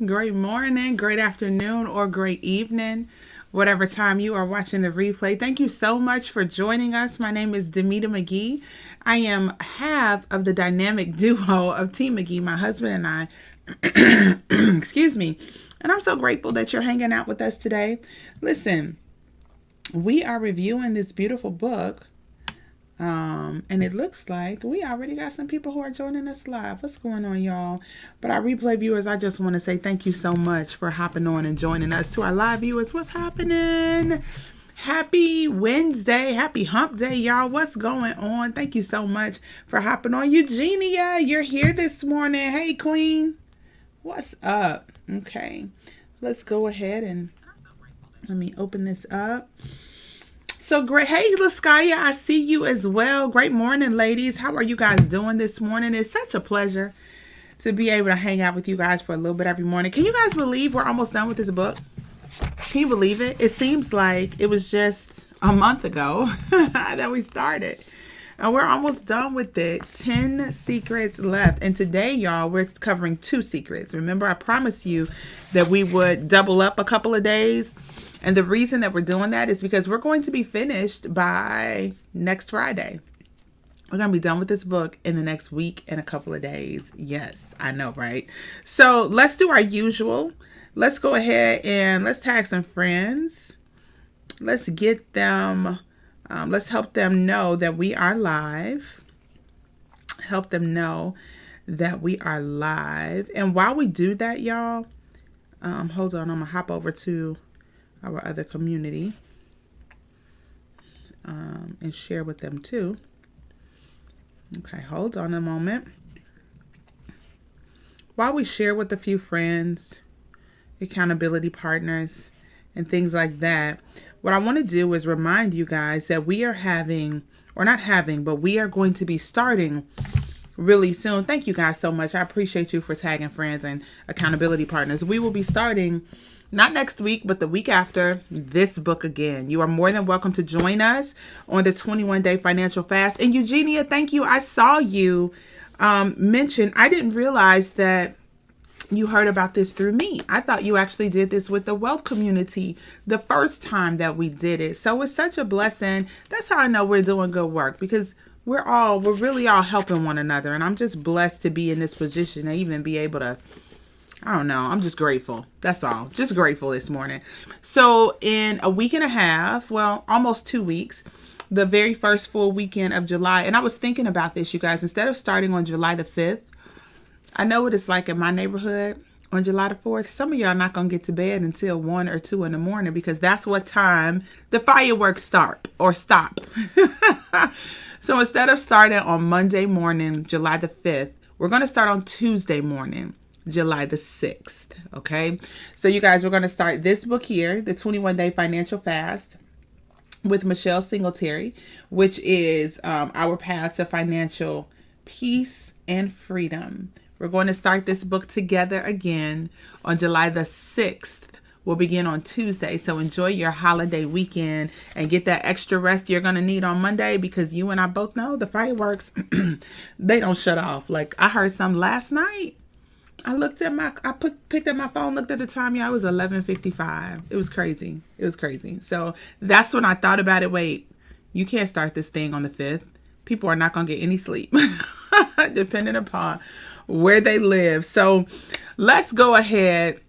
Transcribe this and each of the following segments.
great morning, great afternoon, or great evening, whatever time you are watching the replay. Thank you so much for joining us. My name is Demita McGee. I am half of the dynamic duo of Team McGee, my husband and I. Excuse me. And I'm so grateful that you're hanging out with us today. Listen, we are reviewing this beautiful book. And it looks like we already got some people who are joining us live. What's going on, y'all? But our replay viewers, I just want to say thank you so much for hopping on and joining us. To our live viewers, what's happening? Happy Wednesday. Happy hump day, y'all. What's going on? Thank you so much for hopping on. Eugenia, you're here this morning. Hey, Queen. What's up? Okay. Let's go ahead and let me open this up. So great. Hey, Laskaya, I see you as well. Great morning, ladies. How are you guys doing this morning? It's such a pleasure to be able to hang out with you guys for a little bit every morning. Can you guys believe we're almost done with this book? Can you believe it? It seems like it was just a month ago that we started. And we're almost done with it. 10 secrets left. And today, y'all, we're covering 2 secrets. Remember, I promised you that we would double up a couple of days. And the reason that we're doing that is because we're going to be finished by next Friday. We're going to be done with this book in the next week and a couple of days. Yes, I know, right? So let's do our usual. Let's go ahead and let's tag some friends. Let's get them, let's help them know that we are live. Help them know that we are live. And while we do that, y'all, hold on, I'm going to hop over to our other community and share with them too. Okay, hold on a moment. While we share with a few friends, accountability partners, and things like that, what I want to do is remind you guys that we are having, or not having, but we are going to be starting really soon. Thank you guys so much. I appreciate you for tagging friends and accountability partners. We will be starting not next week, but the week after, this book again. You are more than welcome to join us on the 21-day financial fast. And Eugenia, thank you. I saw you mention, I didn't realize that you heard about this through me. I thought you actually did this with the wealth community the first time that we did it. So it's such a blessing. That's how I know we're doing good work, because we're really all helping one another. And I'm just blessed to be in this position to even be able to, I don't know. I'm just grateful. That's all. Just grateful this morning. So in a week and a half, well, almost 2 weeks, the very first full weekend of July. And I was thinking about this, you guys, instead of starting on July the 5th, I know what it's like in my neighborhood on July the 4th. Some of y'all are not going to get to bed until 1 or 2 in the morning, because that's what time the fireworks start or stop. So instead of starting on Monday morning, July the 5th, we're going to start on Tuesday morning, July the 6th. Okay. So you guys, we're going to start this book here, the 21-day financial fast with Michelle Singletary, which is our path to financial peace and freedom. We're going to start this book together again on July the 6th. We'll begin on Tuesday. So enjoy your holiday weekend and get that extra rest you're going to need on Monday, because you and I both know the fireworks, they don't shut off. Like, I heard some last night. Picked up my phone, looked at the time. Yeah, it was 11:55. It was crazy. It was crazy. So that's when I thought about it. Wait, you can't start this thing on the 5th. People are not going to get any sleep, depending upon where they live. So let's go ahead.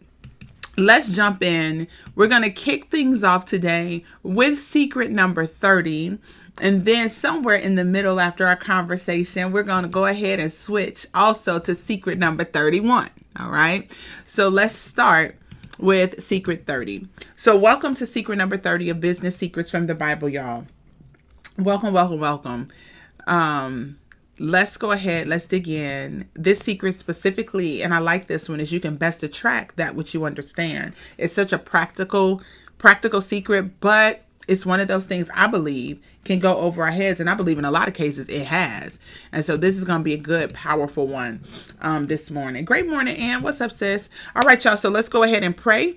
Let's jump in. We're going to kick things off today with secret number 30. And then somewhere in the middle after our conversation, we're going to go ahead and switch also to secret number 31. All right. So let's start with secret 30. So welcome to secret number 30 of Business Secrets from the Bible, y'all. Welcome, welcome, welcome. Let's go ahead. Let's dig in. This secret specifically, and I like this one, is you can best attract that which you understand. It's such a practical secret, but it's one of those things I believe can go over our heads. And I believe in a lot of cases it has. And so this is going to be a good, powerful one this morning. Great morning, Ann. What's up, sis? All right, y'all. So let's go ahead and pray.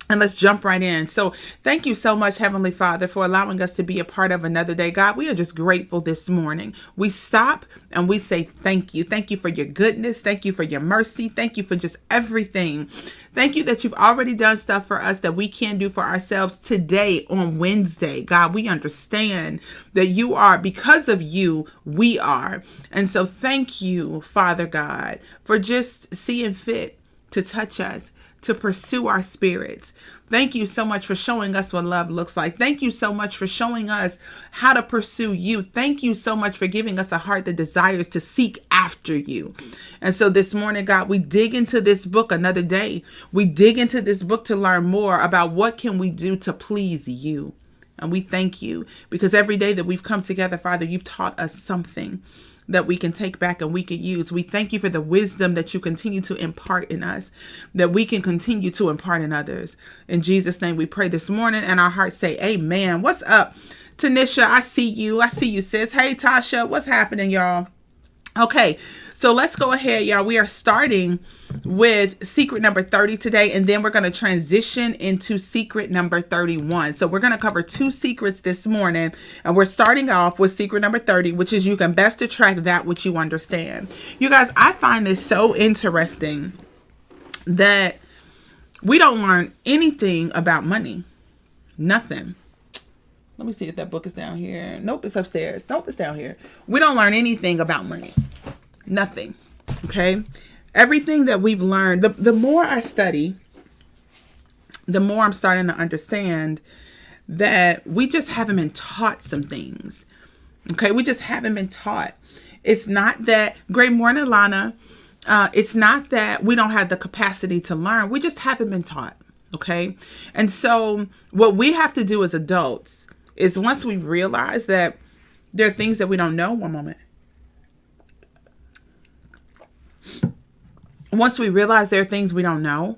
And let's jump right in. So thank you so much, Heavenly Father, for allowing us to be a part of another day. God, we are just grateful this morning. We stop and we say thank you. Thank you for your goodness. Thank you for your mercy. Thank you for just everything. Thank you that you've already done stuff for us that we can do for ourselves today on Wednesday. God, we understand that you are, because of you, we are. And so thank you, Father God, for just seeing fit to touch us, to pursue our spirits. Thank you so much for showing us what love looks like. Thank you so much for showing us how to pursue you. Thank you so much for giving us a heart that desires to seek after you. And so this morning, God, we dig into this book another day. We dig into this book to learn more about what can we do to please you. And we thank you because every day that we've come together, Father, you've taught us something that we can take back and we can use. We thank you for the wisdom that you continue to impart in us, that we can continue to impart in others. In Jesus' name we pray this morning, and our hearts say amen. What's up, Tanisha? I see you. I see you, sis. Hey, Tasha. What's happening, y'all? Okay, so let's go ahead, y'all. We are starting with secret number 30 today, and then we're going to transition into secret number 31. So we're going to cover two secrets this morning, and we're starting off with secret number 30, which is you can best attract that which you understand. You guys, I find this so interesting that we don't learn anything about money. Nothing. Let me see if that book is down here. Nope, it's upstairs. Nope, it's down here. We don't learn anything about money. Nothing. Okay? Everything that we've learned, the more I study, the more I'm starting to understand that we just haven't been taught some things. Okay? We just haven't been taught. It's not that, great morning, Lana. It's not that we don't have the capacity to learn. We just haven't been taught. Okay? And so what we have to do as adults is once we realize that there are things that we don't know, one moment. Once we realize there are things we don't know,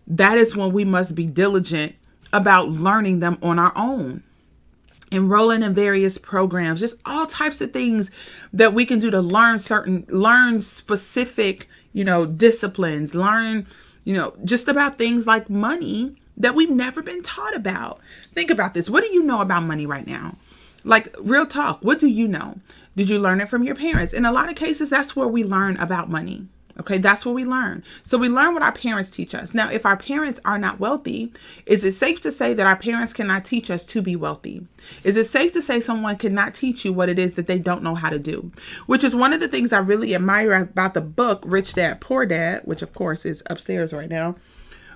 that is when we must be diligent about learning them on our own. Enrolling in various programs, just all types of things that we can do to learn specific, disciplines, learn, just about things like money that we've never been taught about. Think about this. What do you know about money right now? Like, real talk. What do you know? Did you learn it from your parents? In a lot of cases, that's where we learn about money. Okay, that's where we learn. So we learn what our parents teach us. Now, if our parents are not wealthy, is it safe to say that our parents cannot teach us to be wealthy? Is it safe to say someone cannot teach you what it is that they don't know how to do? Which is one of the things I really admire about the book, Rich Dad, Poor Dad, which of course is upstairs right now,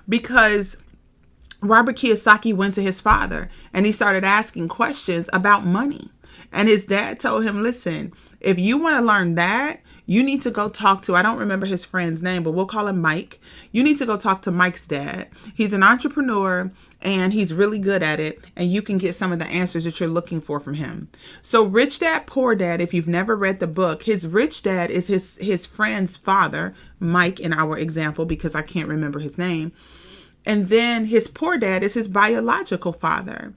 because Robert Kiyosaki went to his father and he started asking questions about money. And his dad told him, listen, if you want to learn that, you need to go talk to, I don't remember his friend's name, but we'll call him Mike. You need to go talk to Mike's dad. He's an entrepreneur and he's really good at it. And you can get some of the answers that you're looking for from him. So Rich Dad, Poor Dad, if you've never read the book, his rich dad is his friend's father, Mike in our example, because I can't remember his name. And then his poor dad is his biological father.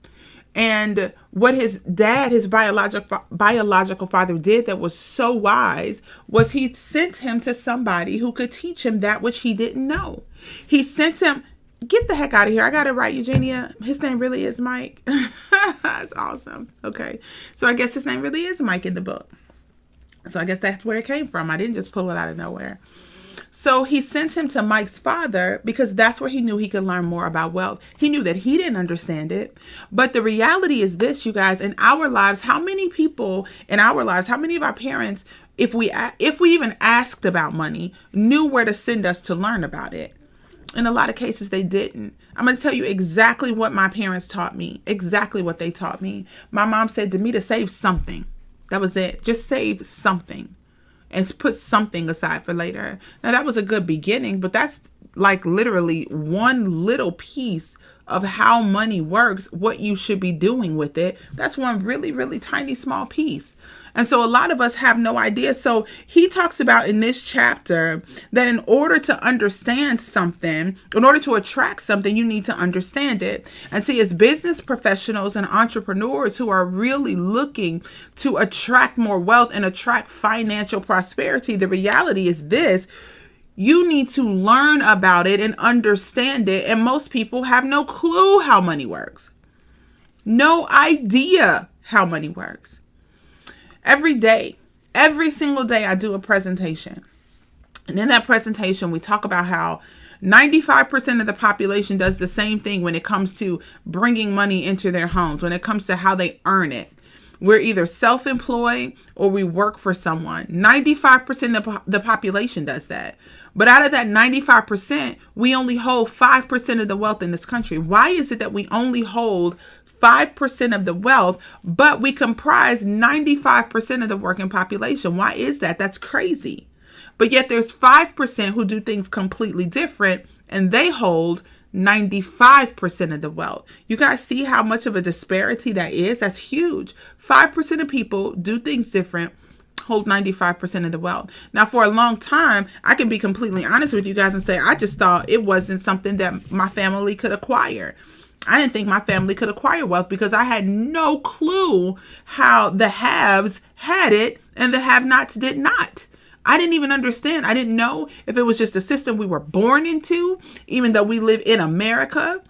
And what his dad, his biological father did that was so wise was he sent him to somebody who could teach him that which he didn't know. He sent him, get the heck out of here. I got it right, Eugenia. His name really is Mike. That's awesome. Okay. So I guess his name really is Mike in the book. So I guess that's where it came from. I didn't just pull it out of nowhere. So he sent him to Mike's father because that's where he knew he could learn more about wealth. He knew that he didn't understand it. But the reality is this, you guys, in our lives, how many people in our lives, how many of our parents, if we even asked about money, knew where to send us to learn about it? In a lot of cases, they didn't. I'm going to tell you exactly what my parents taught me, exactly what they taught me. My mom said to me to save something. That was it. Just save something. And put something aside for later. Now, that was a good beginning, but that's like literally one little piece of how money works, what you should be doing with it. That's one really, really tiny, small piece. And so a lot of us have no idea. So he talks about in this chapter that in order to understand something, in order to attract something, you need to understand it. And see, as business professionals and entrepreneurs who are really looking to attract more wealth and attract financial prosperity, the reality is this: You need to learn about it and understand it. And most people have no clue how money works. No idea how money works. Every day, every single day, I do a presentation. And in that presentation, we talk about how 95% of the population does the same thing when it comes to bringing money into their homes, when it comes to how they earn it. We're either self-employed or we work for someone. 95% of the population does that. But out of that 95%, we only hold 5% of the wealth in this country. Why is it that we only hold 5% of the wealth, but we comprise 95% of the working population? Why is that? That's crazy. But yet there's 5% who do things completely different, and they hold 95% of the wealth. You guys see how much of a disparity that is? That's huge. 5% of people do things different, hold 95% of the wealth. Now, for a long time, I can be completely honest with you guys and say, I just thought it wasn't something that my family could acquire. I didn't think my family could acquire wealth because I had no clue how the haves had it and the have-nots did not. I didn't even understand. I didn't know if it was just a system we were born into, even though we live in America.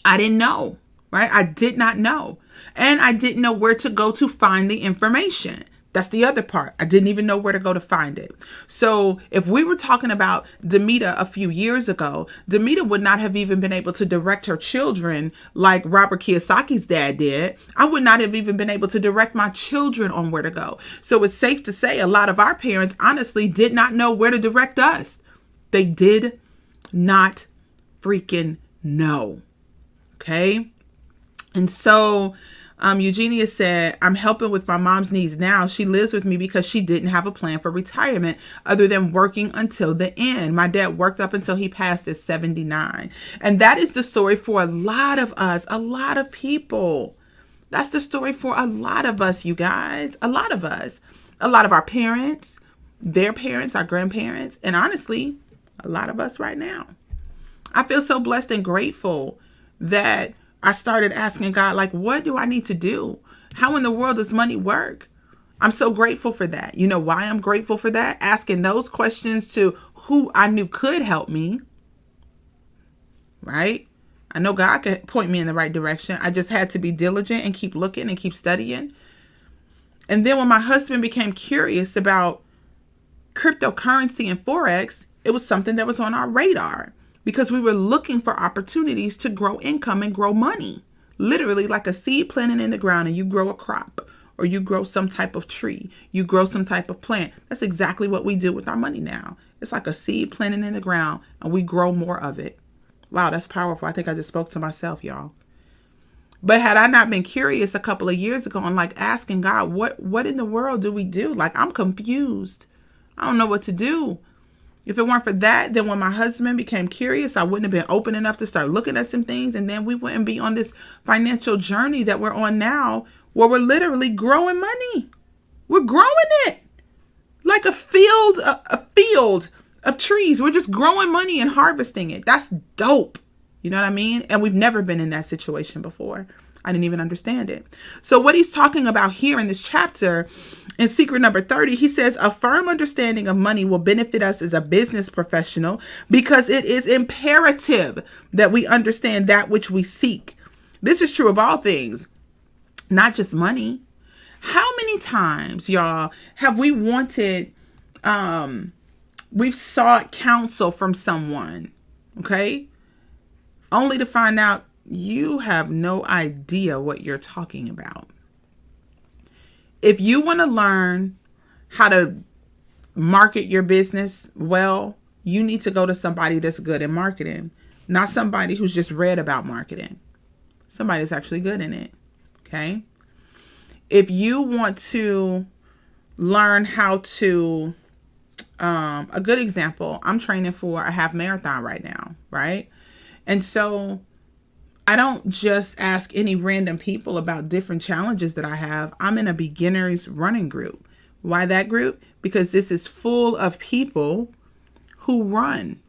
I didn't know, right? I did not know. And I didn't know where to go to find the information. That's the other part. I didn't even know where to go to find it. So if we were talking about Demita a few years ago, Demita would not have even been able to direct her children like Robert Kiyosaki's dad did. I would not have even been able to direct my children on where to go. So it's safe to say a lot of our parents honestly did not know where to direct us. They did not freaking know. Okay? And so Eugenia said, I'm helping with my mom's needs now. She lives with me because she didn't have a plan for retirement other than working until the end. My dad worked up until he passed at 79. And that is the story for a lot of us, a lot of people. That's the story for a lot of us, you guys. A lot of us. A lot of our parents, their parents, our grandparents, and honestly, a lot of us right now. I feel so blessed and grateful that I started asking God, like, what do I need to do? How in the world does money work? I'm so grateful for that. You know why I'm grateful for that? Asking those questions to who I knew could help me, right? I know God could point me in the right direction. I just had to be diligent and keep looking and keep studying. And then when my husband became curious about cryptocurrency and Forex, it was something that was on our radar. Because we were looking for opportunities to grow income and grow money. Literally like a seed planted in the ground and you grow a crop or you grow some type of tree. You grow some type of plant. That's exactly what we do with our money now. It's like a seed planted in the ground and we grow more of it. Wow, that's powerful. I think I just spoke to myself, y'all. But had I not been curious a couple of years ago and like asking God, what in the world do we do? Like, I'm confused. I don't know what to do. If it weren't for that, then when my husband became curious, I wouldn't have been open enough to start looking at some things. And then we wouldn't be on this financial journey that we're on now, where we're literally growing money. We're growing it like a field of trees. We're just growing money and harvesting it. That's dope. You know what I mean? And we've never been in that situation before. I didn't even understand it. So what he's talking about here in this chapter, in secret number 30, he says, a firm understanding of money will benefit us as a business professional because it is imperative that we understand that which we seek. This is true of all things, not just money. How many times, y'all, have we wanted, we've sought counsel from someone, okay, only to find out you have no idea what you're talking about. If you want to learn how to market your business well, you need to go to somebody that's good at marketing, not somebody who's just read about marketing. Somebody that's actually good in it. Okay. If you want to learn how to, a good example, I'm training for a half marathon right now. Right. And so I don't just ask any random people about different challenges that I have. I'm in a beginners running group. Why that group? Because this is full of people who run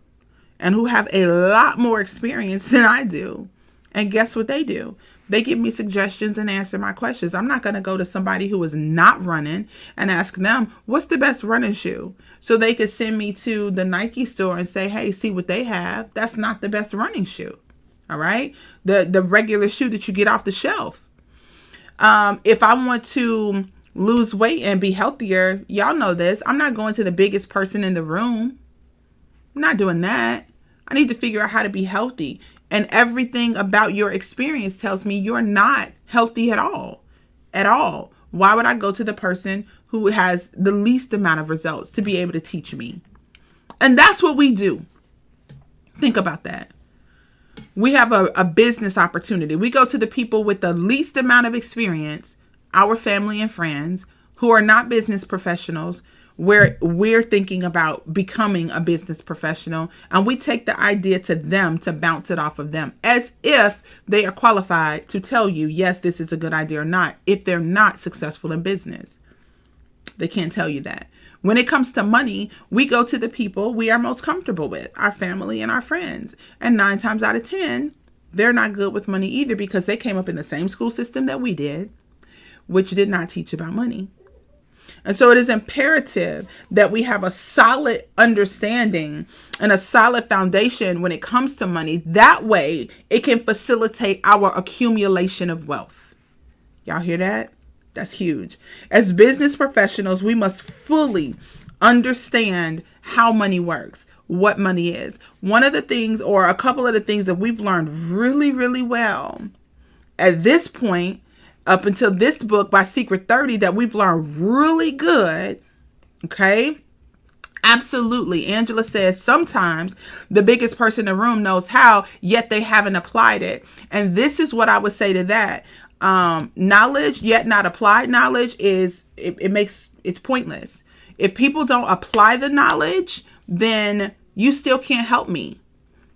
and who have a lot more experience than I do. And guess what they do? They give me suggestions and answer my questions. I'm not going to go to somebody who is not running and ask them, what's the best running shoe? So they could send me to the Nike store and say, hey, see what they have. That's not the best running shoe. All right. The regular shoe that you get off the shelf. If I want to lose weight and be healthier, y'all know this. I'm not going to the biggest person in the room. I'm not doing that. I need to figure out how to be healthy. And everything about your experience tells me you're not healthy at all. At all. Why would I go to the person who has the least amount of results to be able to teach me? And that's what we do. Think about that. We have a business opportunity. We go to the people with the least amount of experience, our family and friends, who are not business professionals, where we're thinking about becoming a business professional, and we take the idea to them to bounce it off of them as if they are qualified to tell you, yes, this is a good idea or not. If they're not successful in business, they can't tell you that. When it comes to money, we go to the people we are most comfortable with, our family and our friends. And 9 times out of 10, they're not good with money either, because they came up in the same school system that we did, which did not teach about money. And so it is imperative that we have a solid understanding and a solid foundation when it comes to money. That way, it can facilitate our accumulation of wealth. Y'all hear that? That's huge. As business professionals, we must fully understand how money works, what money is. One of the things, or a couple of the things that we've learned really, really well at this point, up until this book by Secret 30, that we've learned really good. Okay. Absolutely. Angela says sometimes the biggest person in the room knows how, yet they haven't applied it. And this is what I would say to that. Knowledge yet not applied knowledge is, it's pointless. If people don't apply the knowledge, then you still can't help me.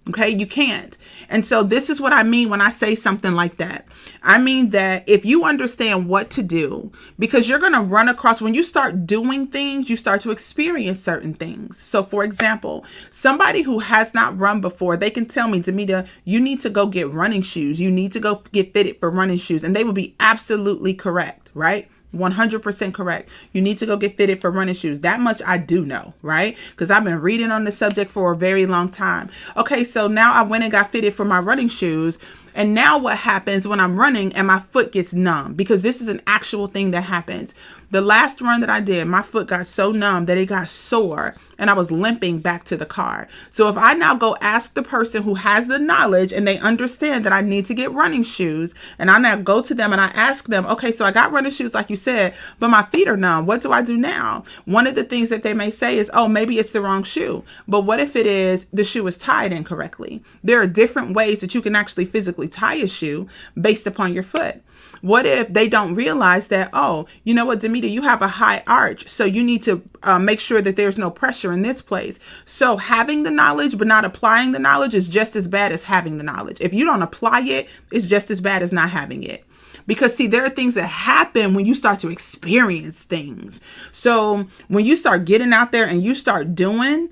Okay, you can't. And so this is what I mean when I say something like that. I mean that if you understand what to do, because you're going to run across, when you start doing things, you start to experience certain things. So for example, somebody who has not run before, they can tell me, Demita, you need to go get running shoes. You need to go get fitted for running shoes. And they will be absolutely correct, right? 100% correct. You need to go get fitted for running shoes. That much I do know, right? Because I've been reading on the subject for a very long time. Okay, so now I went and got fitted for my running shoes. And now what happens when I'm running and my foot gets numb? Because this is an actual thing that happens. The last run that I did, my foot got so numb that it got sore and I was limping back to the car. So if I now go ask the person who has the knowledge and they understand that I need to get running shoes, and I now go to them and I ask them, okay, so I got running shoes like you said, but my feet are numb. What do I do now? One of the things that they may say is, oh, maybe it's the wrong shoe. But what if it is the shoe is tied incorrectly? There are different ways that you can actually physically tie a shoe based upon your foot. What if they don't realize that, oh, you know what, Demita, you have a high arch, so you need to make sure that there's no pressure in this place. So having the knowledge but not applying the knowledge is just as bad as having the knowledge. If you don't apply it, it's just as bad as not having it. Because see, there are things that happen when you start to experience things. So when you start getting out there and you start doing,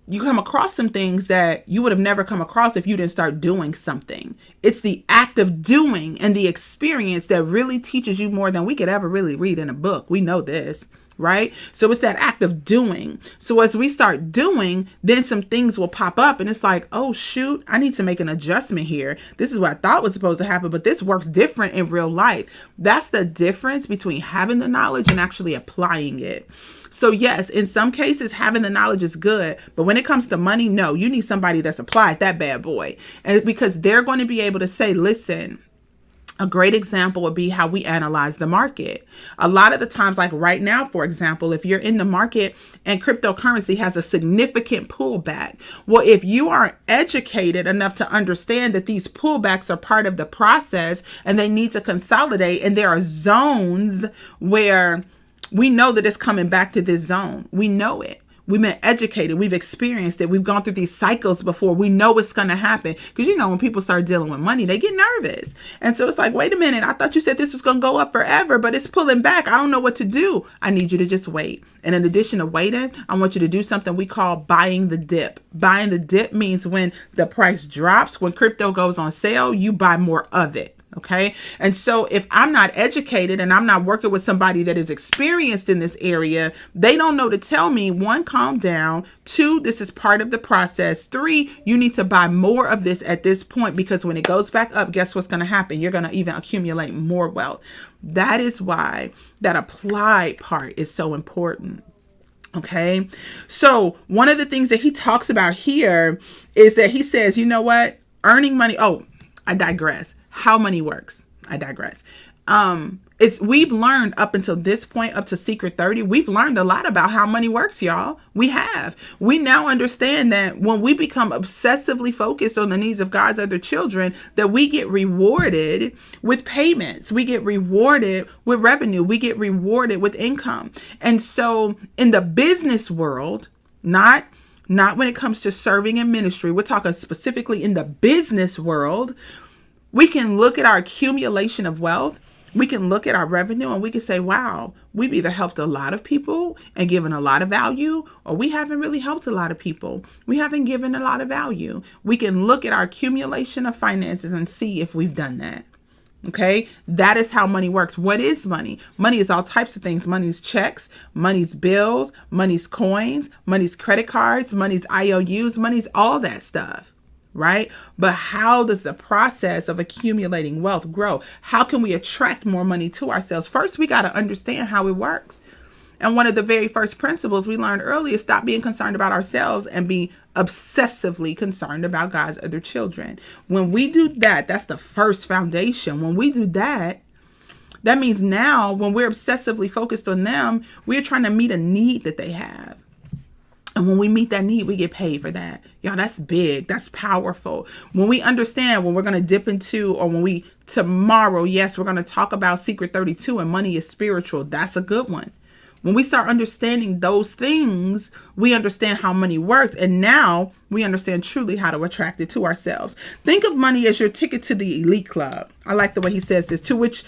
you come across some things that you would have never come across if you didn't start doing something. It's the act of doing and the experience that really teaches you more than we could ever really read in a book. We know this, right? So it's that act of doing. So as we start doing, then some things will pop up and it's like, oh shoot, I need to make an adjustment here. This is what I thought was supposed to happen, but this works different in real life. That's the difference between having the knowledge and actually applying it. So yes, in some cases, having the knowledge is good. But when it comes to money, no, you need somebody that's applied that bad boy. And because they're going to be able to say, listen, a great example would be how we analyze the market. A lot of the times, like right now, for example, if you're in the market and cryptocurrency has a significant pullback, well, if you aren't educated enough to understand that these pullbacks are part of the process and they need to consolidate, and there are zones where we know that it's coming back to this zone. We know it. We've been educated. We've experienced it. We've gone through these cycles before. We know it's going to happen. Because, when people start dealing with money, they get nervous. And so it's like, wait a minute. I thought you said this was going to go up forever, but it's pulling back. I don't know what to do. I need you to just wait. And in addition to waiting, I want you to do something we call buying the dip. Buying the dip means when the price drops, when crypto goes on sale, you buy more of it. Okay. And so if I'm not educated and I'm not working with somebody that is experienced in this area, they don't know to tell me, 1, calm down. 2, this is part of the process. 3, you need to buy more of this at this point, because when it goes back up, guess what's going to happen? You're going to even accumulate more wealth. That is why that applied part is so important. Okay. So one of the things that he talks about here is that he says, you know what? Earning money. Oh, I digress. How money works. I digress. We've learned up until this point, up to Secret 30, we've learned a lot about how money works, y'all. We have. We now understand that when we become obsessively focused on the needs of God's other children, that we get rewarded with payments. We get rewarded with revenue. We get rewarded with income. And so in the business world, not when it comes to serving in ministry, we're talking specifically in the business world, we can look at our accumulation of wealth. We can look at our revenue and we can say, wow, we've either helped a lot of people and given a lot of value, or we haven't really helped a lot of people. We haven't given a lot of value. We can look at our accumulation of finances and see if we've done that. Okay, that is how money works. What is money? Money is all types of things. Money's checks, money's bills, money's coins, money's credit cards, money's IOUs, money's all that stuff. Right? But how does the process of accumulating wealth grow? How can we attract more money to ourselves? First, we got to understand how it works. And one of the very first principles we learned earlier is stop being concerned about ourselves and be obsessively concerned about God's other children. When we do that, that's the first foundation. When we do that, that means now when we're obsessively focused on them, we're trying to meet a need that they have. And when we meet that need, we get paid for that. Y'all, that's big. That's powerful. When we understand, when we're going to dip into, or when tomorrow, yes, we're going to talk about Secret 32 and money is spiritual. That's a good one. When we start understanding those things, we understand how money works. And now we understand truly how to attract it to ourselves. Think of money as your ticket to the elite club. I like the way he says this, to which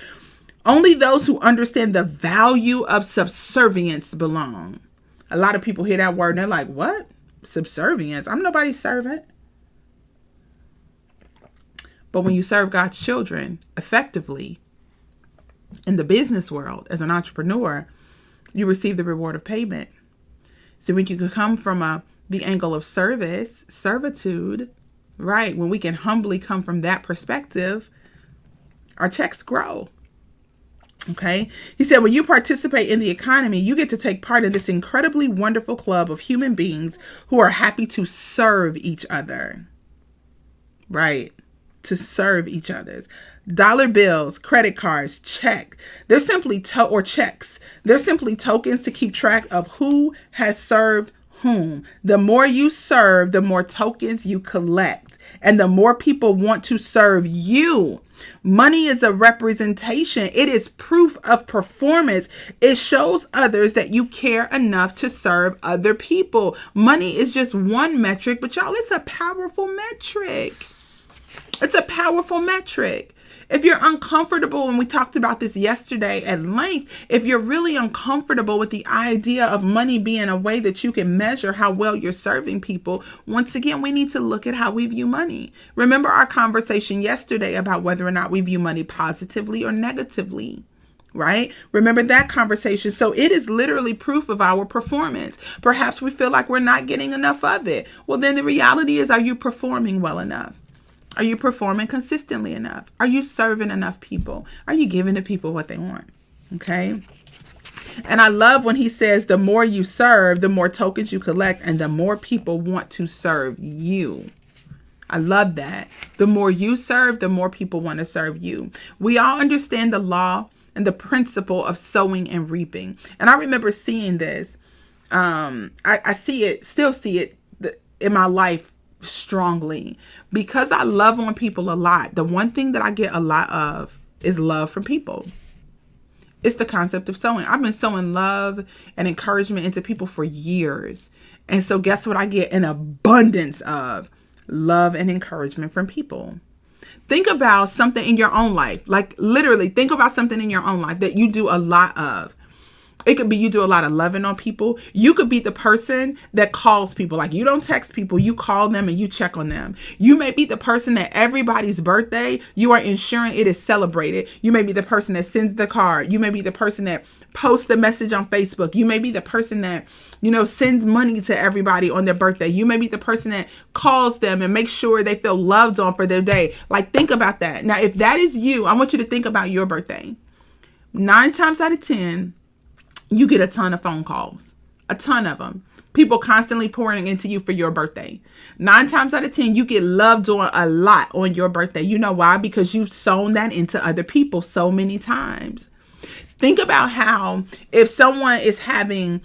only those who understand the value of subservience belong. A lot of people hear that word and they're like, what? Subservience? I'm nobody's servant. But when you serve God's children effectively in the business world as an entrepreneur, you receive the reward of payment. So when you can come from the angle of servitude, right? When we can humbly come from that perspective, our checks grow. Okay. He said, when you participate in the economy, you get to take part in this incredibly wonderful club of human beings who are happy to serve each other. Right. To serve each other's. Dollar bills, credit cards, check. They're simply checks. They're simply tokens to keep track of who has served whom. The more you serve, the more tokens you collect. And the more people want to serve you. Money is a representation. It is proof of performance. It shows others that you care enough to serve other people. Money is just one metric, but y'all, it's a powerful metric. It's a powerful metric. If you're uncomfortable, and we talked about this yesterday at length, if you're really uncomfortable with the idea of money being a way that you can measure how well you're serving people, once again, we need to look at how we view money. Remember our conversation yesterday about whether or not we view money positively or negatively, right? Remember that conversation. So it is literally proof of our performance. Perhaps we feel like we're not getting enough of it. Well, then the reality is, are you performing well enough? Are you performing consistently enough? Are you serving enough people? Are you giving the people what they want? Okay. And I love when he says, the more you serve, the more tokens you collect, and the more people want to serve you. I love that. The more you serve, the more people want to serve you. We all understand the law and the principle of sowing and reaping. And I remember seeing this. I still see it in my life strongly, because I love on people a lot. The one thing that I get a lot of is love from people. It's the concept of sowing. I've been sowing love and encouragement into people for years. And so guess what I get? An abundance of love and encouragement from people. Think about something in your own life. Like literally think about something in your own life that you do a lot of. It could be you do a lot of loving on people. You could be the person that calls people. Like you don't text people, you call them and you check on them. You may be the person that everybody's birthday, you are ensuring it is celebrated. You may be the person that sends the card. You may be the person that posts the message on Facebook. You may be the person that, sends money to everybody on their birthday. You may be the person that calls them and makes sure they feel loved on for their day. Like think about that. Now, if that is you, I want you to think about your birthday. 9 times out of 10, you get a ton of phone calls, a ton of them. People constantly pouring into you for your birthday. 9 times out of 10, you get loved on a lot on your birthday. You know why? Because you've sown that into other people so many times. Think about how if someone is having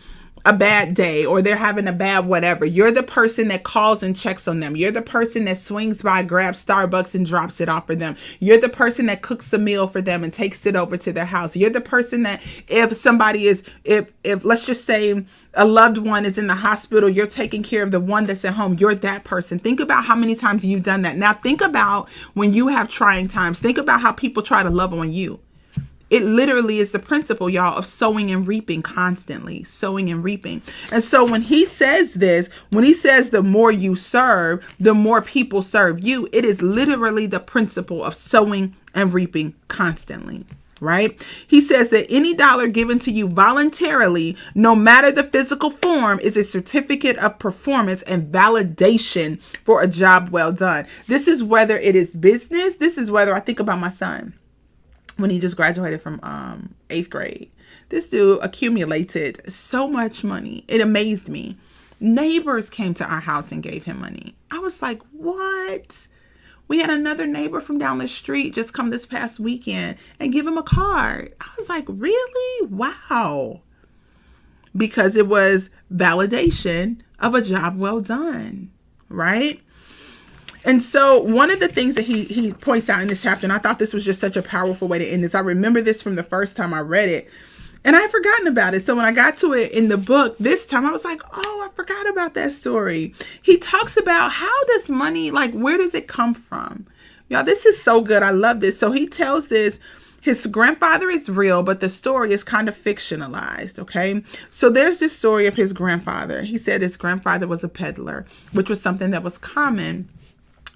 a bad day or they're having a bad whatever, you're the person that calls and checks on them. You're the person that swings by, grabs Starbucks and drops it off for them. You're the person that cooks a meal for them and takes it over to their house. You're the person that if somebody is, if let's just say a loved one is in the hospital, you're taking care of the one that's at home. You're that person. Think about how many times you've done that. Now think about when you have trying times. Think about how people try to love on you. It literally is the principle, y'all, of sowing and reaping constantly, sowing and reaping. And so when he says this, when he says the more you serve, the more people serve you, it is literally the principle of sowing and reaping constantly, right? He says that any dollar given to you voluntarily, no matter the physical form, is a certificate of performance and validation for a job well done. This is whether it is business. This is whether I think about my son. When he just graduated from 8th grade. This dude accumulated so much money. It amazed me. Neighbors came to our house and gave him money. I was like, what? We had another neighbor from down the street just come this past weekend and give him a card. I was like, really? Wow. Because it was validation of a job well done, right? And so one of the things that he points out in this chapter, and I thought this was just such a powerful way to end this. I remember this from the first time I read it, and I had forgotten about it. So when I got to it in the book this time, I was like, oh, I forgot about that story. He talks about how does money, like, where does it come from? Y'all, this is so good. I love this. So he tells this. His grandfather is real, but the story is kind of fictionalized, okay? So there's this story of his grandfather. He said his grandfather was a peddler, which was something that was common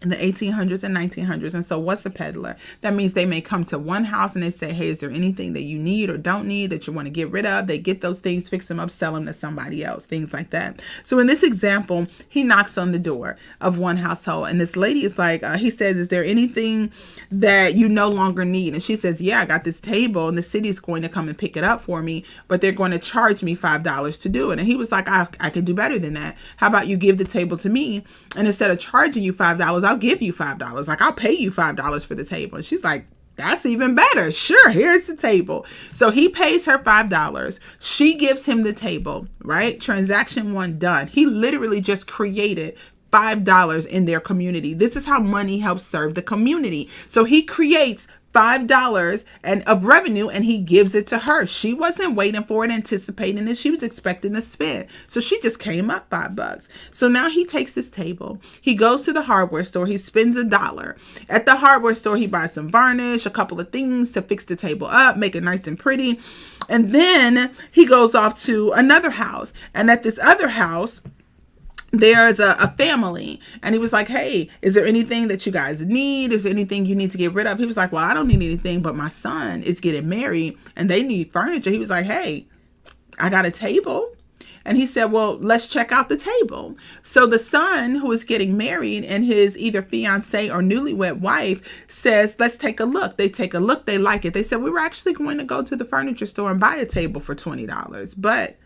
in the 1800s and 1900s. And so what's a peddler? That means they may come to one house and they say, hey, is there anything that you need or don't need that you want to get rid of? They get those things, fix them up, sell them to somebody else, things like that. So in this example, he knocks on the door of one household and this lady is like, he says, is there anything that you no longer need? And she says, yeah, I got this table and the city's going to come and pick it up for me, but they're going to charge me $5 to do it. And he was like, I can do better than that. How about you give the table to me? And instead of charging you $5, I'll give you $5. Like, I'll pay you $5 for the table. And she's like, that's even better. Sure, here's the table. So he pays her $5. She gives him the table, right? Transaction 1 done. He literally just created $5 in their community. This is how money helps serve the community. So he creates $5 and of revenue and he gives it to her. She wasn't waiting for it, anticipating it. She was expecting to spend. So she just came up $5. So now he takes his table. He goes to the hardware store. He spends $1. At the hardware store, he buys some varnish, a couple of things to fix the table up, make it nice and pretty. And then he goes off to another house. And at this other house, there's a family, and he was like, hey, is there anything that you guys need? Is there anything you need to get rid of? He was like, well, I don't need anything, but my son is getting married and they need furniture. He was like, hey, I got a table. And he said, well, let's check out the table. So the son who is getting married and his either fiance or newlywed wife says, let's take a look. They take a look. They like it. They said, we were actually going to go to the furniture store and buy a table for $20, but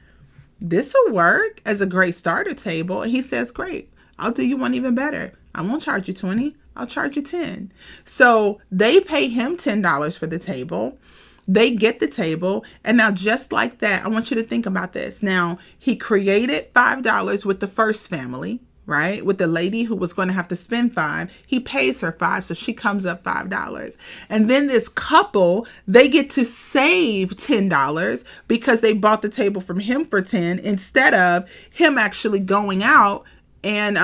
this will work as a great starter table. And he says, great, I'll do you one even better. I won't charge you $20. I'll charge you $10. So they pay him $10 for the table. They get the table. And now just like that, I want you to think about this. Now he created $5 with the first family. right? With the lady who was going to have to spend $5, he pays her $5, so she comes up $5. And then this couple, they get to save $10 because they bought the table from him for $10 instead of him actually going out and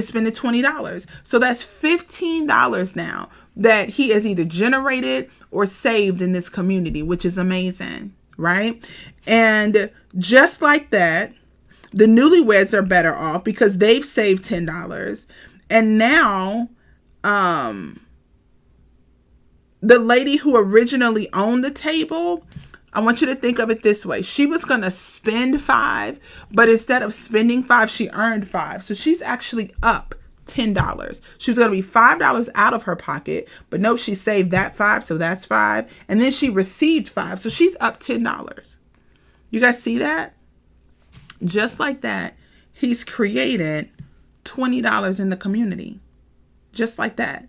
spending $20. So that's $15 now that he has either generated or saved in this community, which is amazing, right? And just like that, the newlyweds are better off because they've saved $10. And now the lady who originally owned the table, I want you to think of it this way. She was going to spend $5, but instead of spending $5, she earned $5. So she's actually up $10. She was going to be $5 out of her pocket, but no, she saved that $5, so that's $5. And then she received $5, so she's up $10. You guys see that? Just like that, he's created $20 in the community. Just like that.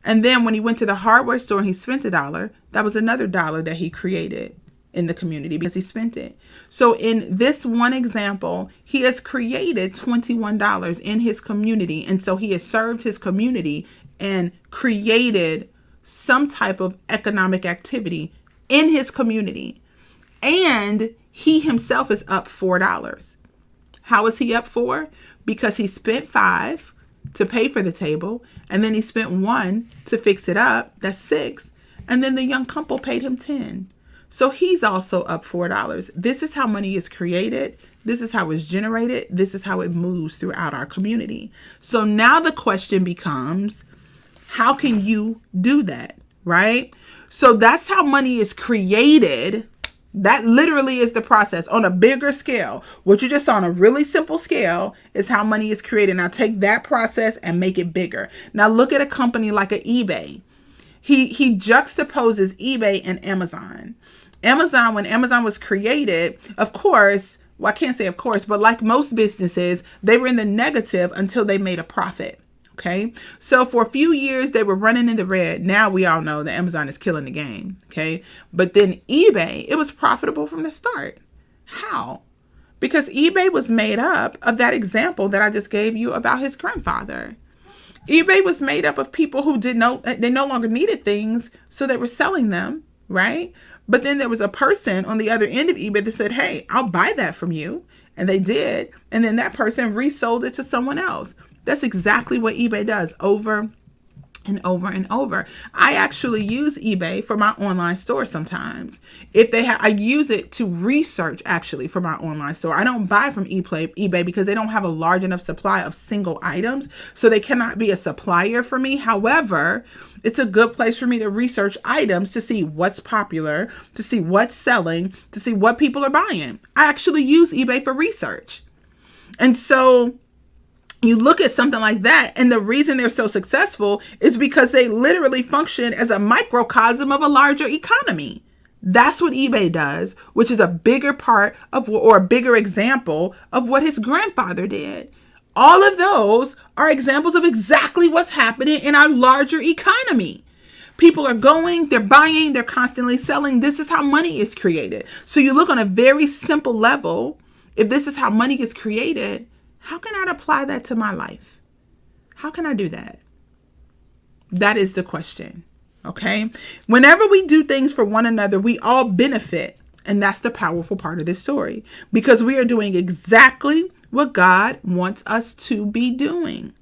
And then when he went to the hardware store and he spent $1, that was another $1 that he created in the community because he spent it. So in this one example, he has created $21 in his community. And so he has served his community and created some type of economic activity in his community. And he himself is up $4. How is he up $4? Because he spent $5 to pay for the table, and then he spent $1 to fix it up. That's $6. And then the young couple paid him $10. So he's also up $4. This is how money is created. This is how it's generated. This is how it moves throughout our community. So now the question becomes, how can you do that, right? So that's how money is created. That literally is the process on a bigger scale. What you just saw on a really simple scale is how money is created. Now take that process and make it bigger. Now look at a company like an eBay. He juxtaposes eBay and Amazon. Amazon, when Amazon was created, of course, well, I can't say of course, but like most businesses, they were in the negative until they made a profit. Okay. So for a few years, they were running in the red. Now we all know that Amazon is killing the game. Okay. But then eBay, it was profitable from the start. How? Because eBay was made up of that example that I just gave you about his grandfather. eBay was made up of people who they no longer needed things, so they were selling them, right? But then there was a person on the other end of eBay that said, hey, I'll buy that from you. And they did. And then that person resold it to someone else. That's exactly what eBay does over and over and over. I actually use eBay for my online store sometimes. I use it to research actually for my online store. I don't buy from eBay because they don't have a large enough supply of single items. So they cannot be a supplier for me. However, it's a good place for me to research items to see what's popular, to see what's selling, to see what people are buying. I actually use eBay for research. And so you look at something like that, and the reason they're so successful is because they literally function as a microcosm of a larger economy. That's what eBay does, which is a bigger part of, or a bigger example of what his grandfather did. All of those are examples of exactly what's happening in our larger economy. People are going, they're buying, they're constantly selling. This is how money is created. So you look on a very simple level. If this is how money is created, how can I apply that to my life? How can I do that? That is the question. Okay. Whenever we do things for one another, we all benefit. And that's the powerful part of this story, because we are doing exactly what God wants us to be doing.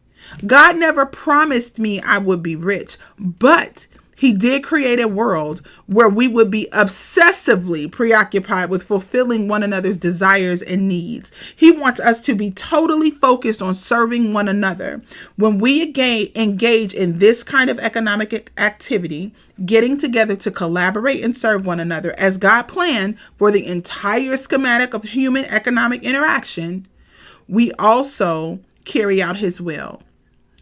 God never promised me I would be rich, but he did create a world where we would be obsessively preoccupied with fulfilling one another's desires and needs. He wants us to be totally focused on serving one another. When we engage in this kind of economic activity, getting together to collaborate and serve one another as God planned for the entire schematic of human economic interaction, we also carry out his will,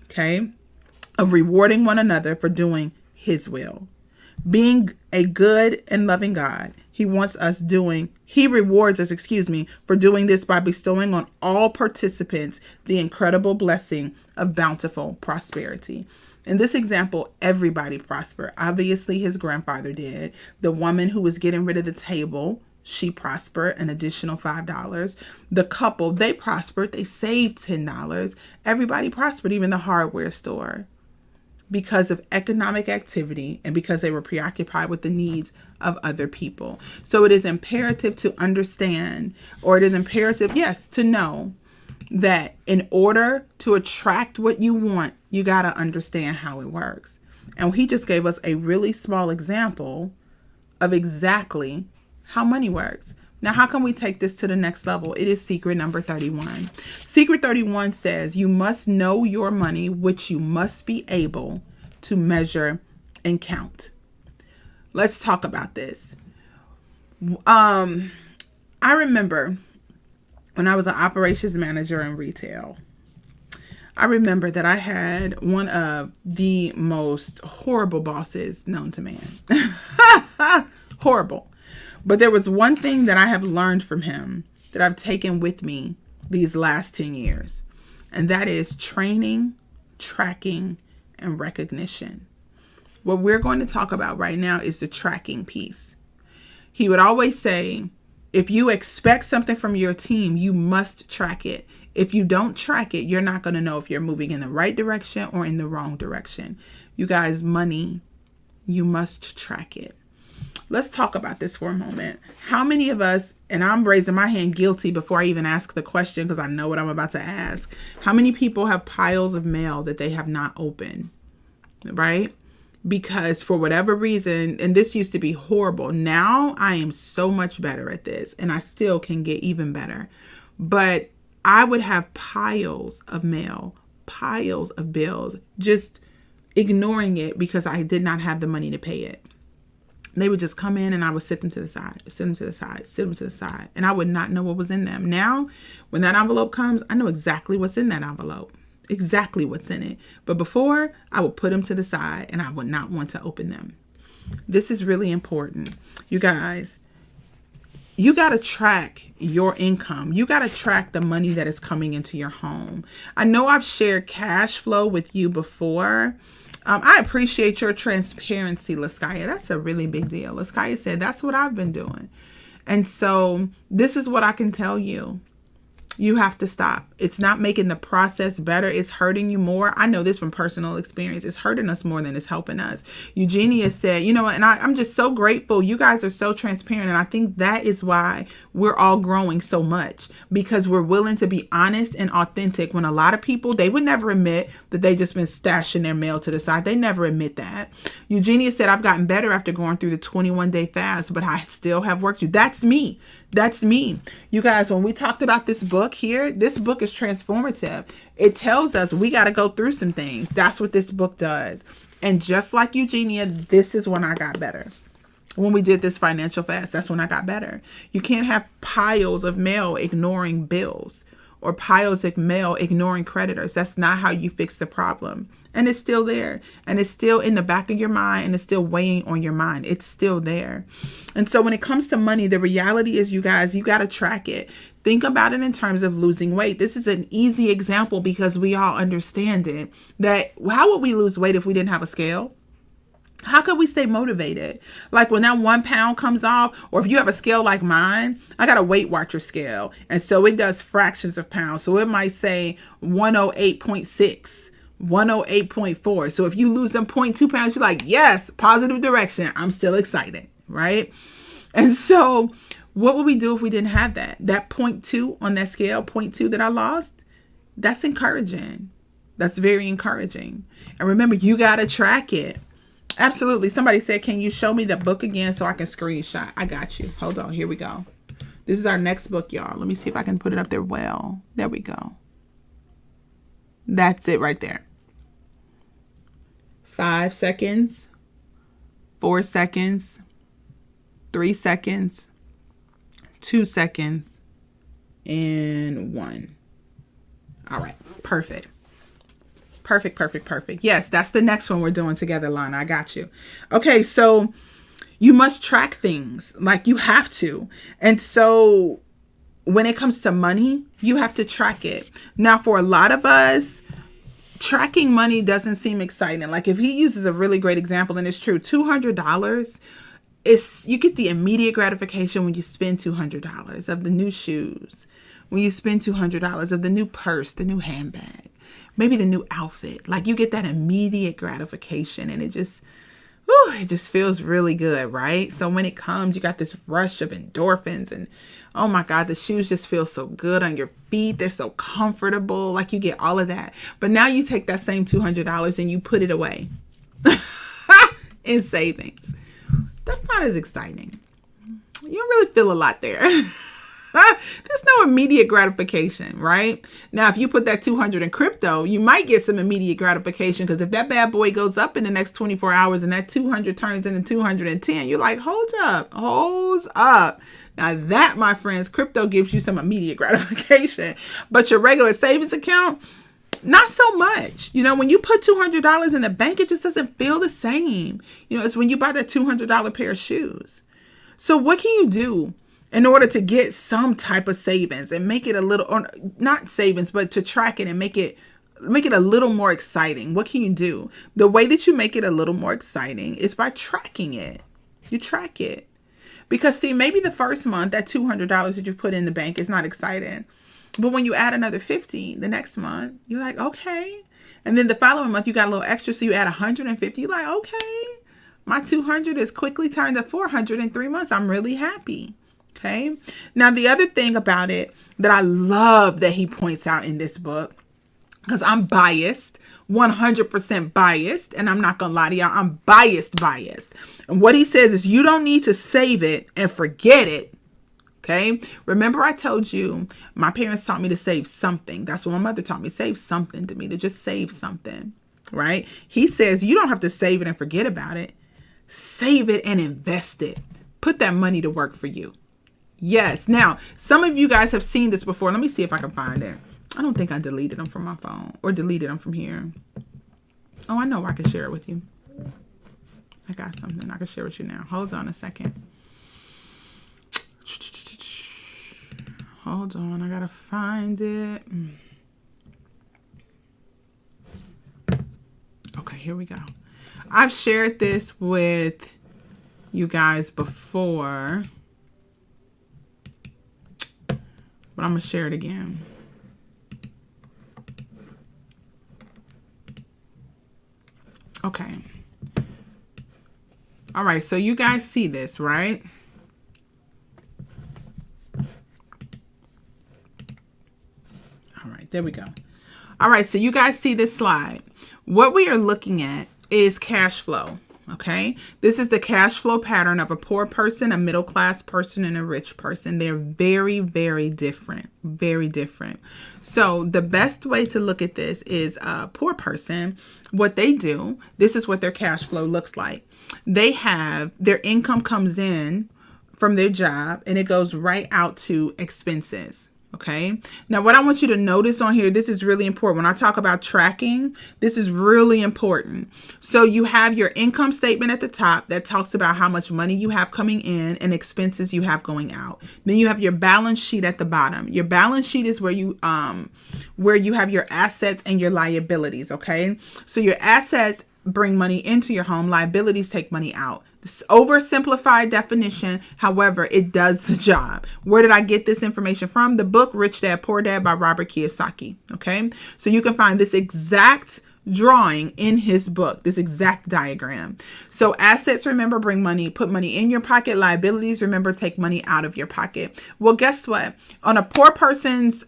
okay, of rewarding one another for doing his will. Being a good and loving God, he rewards us, for doing this by bestowing on all participants the incredible blessing of bountiful prosperity. In this example, everybody prospered. Obviously, his grandfather did. The woman who was getting rid of the table She prospered an additional $5. The couple, they prospered. They saved $10. Everybody prospered, even the hardware store, because of economic activity and because they were preoccupied with the needs of other people. So it is imperative to understand, or it is imperative, yes, to know that in order to attract what you want, you got to understand how it works. And he just gave us a really small example of exactly how money works. Now, how can we take this to the next level? It is secret number 31. Secret 31 says you must know your money, which you must be able to measure and count. Let's talk about this. I remember when I was an operations manager in retail, I remember that I had one of the most horrible bosses known to man. Horrible. But there was one thing that I have learned from him that I've taken with me these last 10 years. And that is training, tracking, and recognition. What we're going to talk about right now is the tracking piece. He would always say, if you expect something from your team, you must track it. If you don't track it, you're not going to know if you're moving in the right direction or in the wrong direction. You guys, money, you must track it. Let's talk about this for a moment. How many of us, and I'm raising my hand guilty before I even ask the question because I know what I'm about to ask. How many people have piles of mail that they have not opened, right? Because for whatever reason, and this used to be horrible. Now I am so much better at this and I still can get even better. But I would have piles of mail, piles of bills, just ignoring it because I did not have the money to pay it. They would just come in and I would sit them to the side, sit them to the side, sit them to the side. And I would not know what was in them. Now, when that envelope comes, I know exactly what's in that envelope, exactly what's in it. But before, I would put them to the side and I would not want to open them. This is really important. You guys, you got to track your income. You got to track the money that is coming into your home. I know I've shared cash flow with you before. I appreciate your transparency, Laskaya. That's a really big deal. Laskaya said, that's what I've been doing. And so this is what I can tell you. You have to stop. It's not making the process better. It's hurting you more. I know this from personal experience. It's hurting us more than it's helping us. Eugenia said, you know what? And I'm just so grateful. You guys are so transparent. And I think that is why we're all growing so much, because we're willing to be honest and authentic when a lot of people, they would never admit that they just been stashing their mail to the side. They never admit that. Eugenia said, I've gotten better after going through the 21-day fast, but I still have work to do. That's me. That's me. You guys, when we talked about this book here, this book is transformative. It tells us we got to go through some things. That's what this book does. And just like Eugenia, this is when I got better. When we did this financial fast, that's when I got better. You can't have piles of mail ignoring bills or piles of mail ignoring creditors. That's not how you fix the problem. And it's still there. And it's still in the back of your mind. And it's still weighing on your mind. It's still there. And so when it comes to money, the reality is, you guys, you got to track it. Think about it in terms of losing weight. This is an easy example because we all understand it. That how would we lose weight if we didn't have a scale? How could we stay motivated? Like when that 1 pound comes off, or if you have a scale like mine, I got a Weight Watcher scale. And so it does fractions of pounds. So it might say 108.6, 108.4. So if you lose them 0.2 pounds, you're like, yes, positive direction. I'm still excited, right? And so what would we do if we didn't have that? That 0.2 on that scale, 0.2 that I lost, that's encouraging. That's very encouraging. And remember, you got to track it. Absolutely. Somebody said, can you show me the book again so I can screenshot? I got you. Hold on. Here we go. This is our next book, y'all. Let me see if I can put it up there well. There we go. That's it right there. 5 seconds, 4 seconds, 3 seconds, 2 seconds, and 1. All right. Perfect. Perfect, perfect, perfect. Yes, that's the next one we're doing together, Lana. I got you. Okay, so you must track things. Like, you have to. And so when it comes to money, you have to track it. Now, for a lot of us, tracking money doesn't seem exciting. Like, if he uses a really great example, and it's true, $200, you get the immediate gratification when you spend $200 of the new shoes, when you spend $200 of the new purse, the new handbag, maybe the new outfit. Like, you get that immediate gratification, and it just feels really good, right? So when it comes, you got this rush of endorphins, and oh my God, the shoes just feel so good on your feet. They're so comfortable. Like, you get all of that. But now you take that same $200 and you put it away in savings. That's not as exciting. You don't really feel a lot there. There's no immediate gratification, right? Now, if you put that 200 in crypto, you might get some immediate gratification, because if that bad boy goes up in the next 24 hours and that 200 turns into 210, you're like, hold up. Now that, my friends, crypto gives you some immediate gratification, but your regular savings account, not so much. When you put $200 in the bank, it just doesn't feel the same. It's when you buy that $200 pair of shoes. So what can you do in order to get some type of savings and make it a little, or not savings, but to track it and make it a little more exciting? What can you do? The way that you make it a little more exciting is by tracking it. You track it. Because see, maybe the first month, that $200 that you put in the bank is not exciting. But when you add another 50 the next month, you're like, okay. And then the following month, you got a little extra, so you add 150. You're like, okay, my 200 is quickly turned to 400 in 3 months. I'm really happy. Okay. Now, the other thing about it that I love that he points out in this book, because I'm biased, 100% biased, and I'm not going to lie to y'all, I'm biased. And what he says is, you don't need to save it and forget it. Okay. Remember, I told you my parents taught me to save something. That's what my mother taught me. Save something to me, to just save something. Right. He says you don't have to save it and forget about it. Save it and invest it. Put that money to work for you. Yes. Now, some of you guys have seen this before. Let me see if I can find it. I don't think I deleted them from my phone or deleted them from here. Oh, I know where I can share it with you. I got something I can share with you now. Hold on a second. Hold on. I got to find it. Okay, here we go. I've shared this with you guys before, but I'm going to share it again. Okay. All right. So you guys see this, right? All right. There we go. All right. So you guys see this slide. What we are looking at is cash flow. Okay. This is the cash flow pattern of a poor person, a middle class person, and a rich person. They're very, very different. Very different. So the best way to look at this is a poor person. What they do, this is what their cash flow looks like. They have their income comes in from their job and it goes right out to expenses. Okay. Now, what I want you to notice on here, this is really important. When I talk about tracking, this is really important. So you have your income statement at the top that talks about how much money you have coming in and expenses you have going out. Then you have your balance sheet at the bottom. Your balance sheet is where you have your assets and your liabilities. Okay. So your assets bring money into your home. Liabilities take money out. Oversimplified definition. However, it does the job. Where did I get this information from? The book Rich Dad, Poor Dad by Robert Kiyosaki. Okay. So you can find this exact drawing in his book, this exact diagram. So assets, remember, bring money, put money in your pocket. Liabilities, remember, take money out of your pocket. Well, guess what? On a poor person's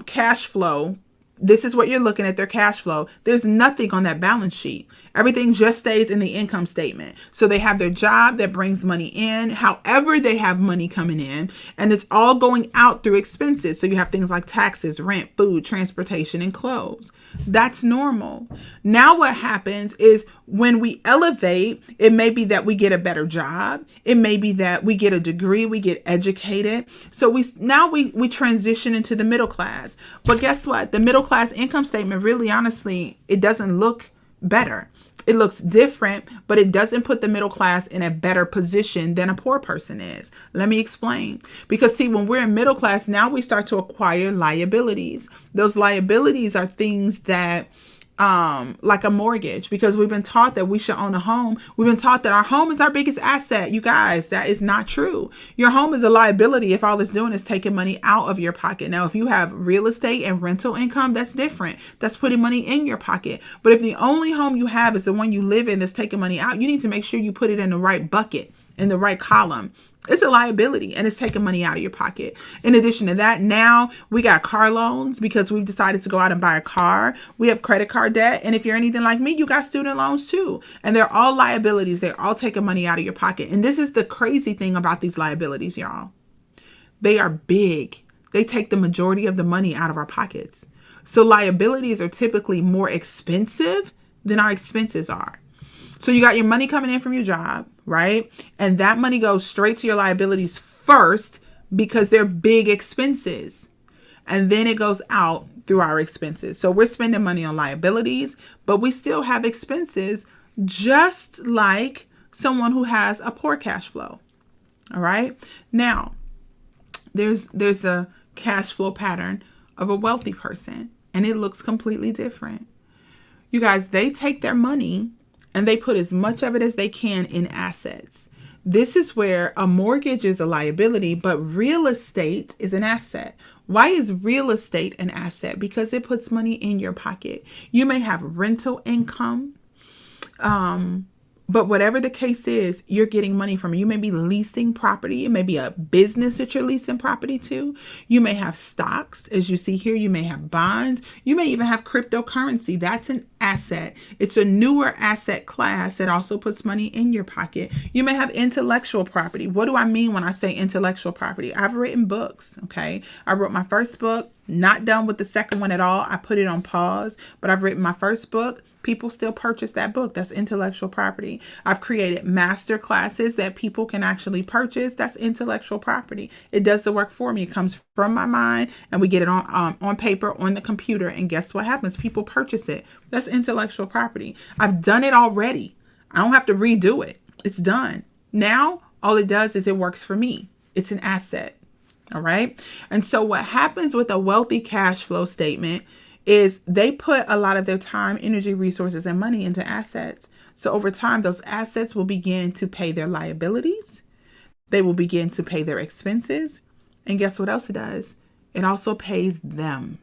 cash flow, this is what you're looking at, their cash flow. There's nothing on that balance sheet. Everything just stays in the income statement. So they have their job that brings money in. However, they have money coming in, and it's all going out through expenses. So you have things like taxes, rent, food, transportation, and clothes. That's normal. Now what happens is when we elevate, it may be that we get a better job. It may be that we get a degree, we get educated. So we transition into the middle class. But guess what? The middle class income statement, really honestly, it doesn't look better. It looks different, but it doesn't put the middle class in a better position than a poor person is. Let me explain. Because see, when we're in middle class, now we start to acquire liabilities. Those liabilities are things that like a mortgage, because we've been taught that we should own a home. We've been taught that our home is our biggest asset. You guys, that is not true. Your home is a liability if all it's doing is taking money out of your pocket. Now, if you have real estate and rental income, that's different. That's putting money in your pocket. But if the only home you have is the one you live in that's taking money out, you need to make sure you put it in the right bucket, in the right column. It's a liability and it's taking money out of your pocket. In addition to that, now we got car loans because we've decided to go out and buy a car. We have credit card debt. And if you're anything like me, you got student loans too. And they're all liabilities. They're all taking money out of your pocket. And this is the crazy thing about these liabilities, y'all. They are big. They take the majority of the money out of our pockets. So liabilities are typically more expensive than our expenses are. So you got your money coming in from your job, right? And that money goes straight to your liabilities first because they're big expenses. And then it goes out through our expenses. So we're spending money on liabilities, but we still have expenses, just like someone who has a poor cash flow. All right. Now, there's a cash flow pattern of a wealthy person, and it looks completely different. You guys, they take their money and they put as much of it as they can in assets. This is where a mortgage is a liability, but real estate is an asset. Why is real estate an asset? Because it puts money in your pocket. You may have rental income, but whatever the case is, you're getting money from it. You may be leasing property. It may be a business that you're leasing property to. You may have stocks, as you see here. You may have bonds. You may even have cryptocurrency. That's an asset. It's a newer asset class that also puts money in your pocket. You may have intellectual property. What do I mean when I say intellectual property? I've written books, okay? I wrote my first book, not done with the second one at all. I put it on pause, but I've written my first book. People still purchase that book. That's intellectual property. I've created master classes that people can actually purchase. That's intellectual property. It does the work for me. It comes from my mind and we get it on paper, on the computer. And guess what happens? People purchase it. That's intellectual property. I've done it already. I don't have to redo it. It's done. Now, all it does is it works for me. It's an asset. All right. And so what happens with a wealthy cash flow statement is they put a lot of their time, energy, resources, and money into assets. So over time, those assets will begin to pay their liabilities. They will begin to pay their expenses. And guess what else it does? It also pays them.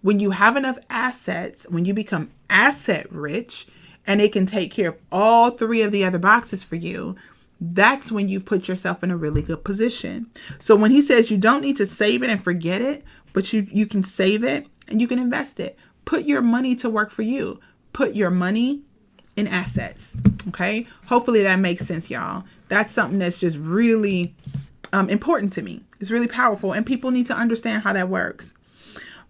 When you have enough assets, when you become asset rich, and it can take care of all three of the other boxes for you, that's when you put yourself in a really good position. So when he says you don't need to save it and forget it, but you can save it and you can invest it. Put your money to work for you. Put your money in assets. Okay. Hopefully that makes sense, y'all. That's something that's just really important to me. It's really powerful and people need to understand how that works.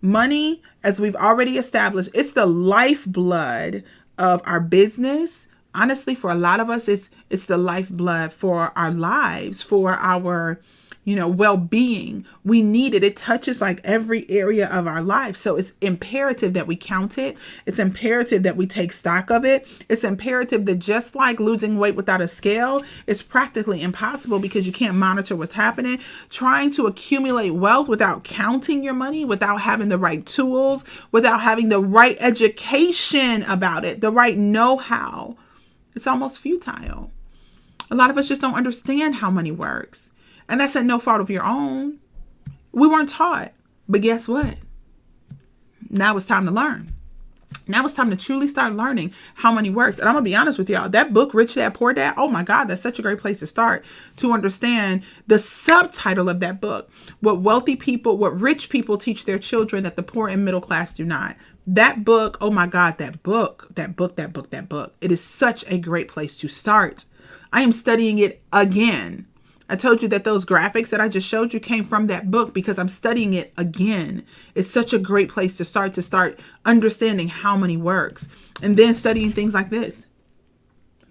Money, as we've already established, it's the lifeblood of our business. Honestly, for a lot of us, it's the lifeblood for our lives, for our well-being. We need it. It touches like every area of our life. So it's imperative that we count it. It's imperative that we take stock of it. It's imperative that just like losing weight without a scale is practically impossible because you can't monitor what's happening. Trying to accumulate wealth without counting your money, without having the right tools, without having the right education about it, the right know-how, it's almost futile. A lot of us just don't understand how money works. And that's at no fault of your own. We weren't taught. But guess what? Now it's time to learn. Now it's time to truly start learning how money works. And I'm going to be honest with y'all. That book, Rich Dad, Poor Dad, oh my God, that's such a great place to start to understand the subtitle of that book. What rich people teach their children that the poor and middle class do not. That book, oh my God, that book. It is such a great place to start. I am studying it again. I told you that those graphics that I just showed you came from that book because I'm studying it again. It's such a great place to start understanding how money works and then studying things like this.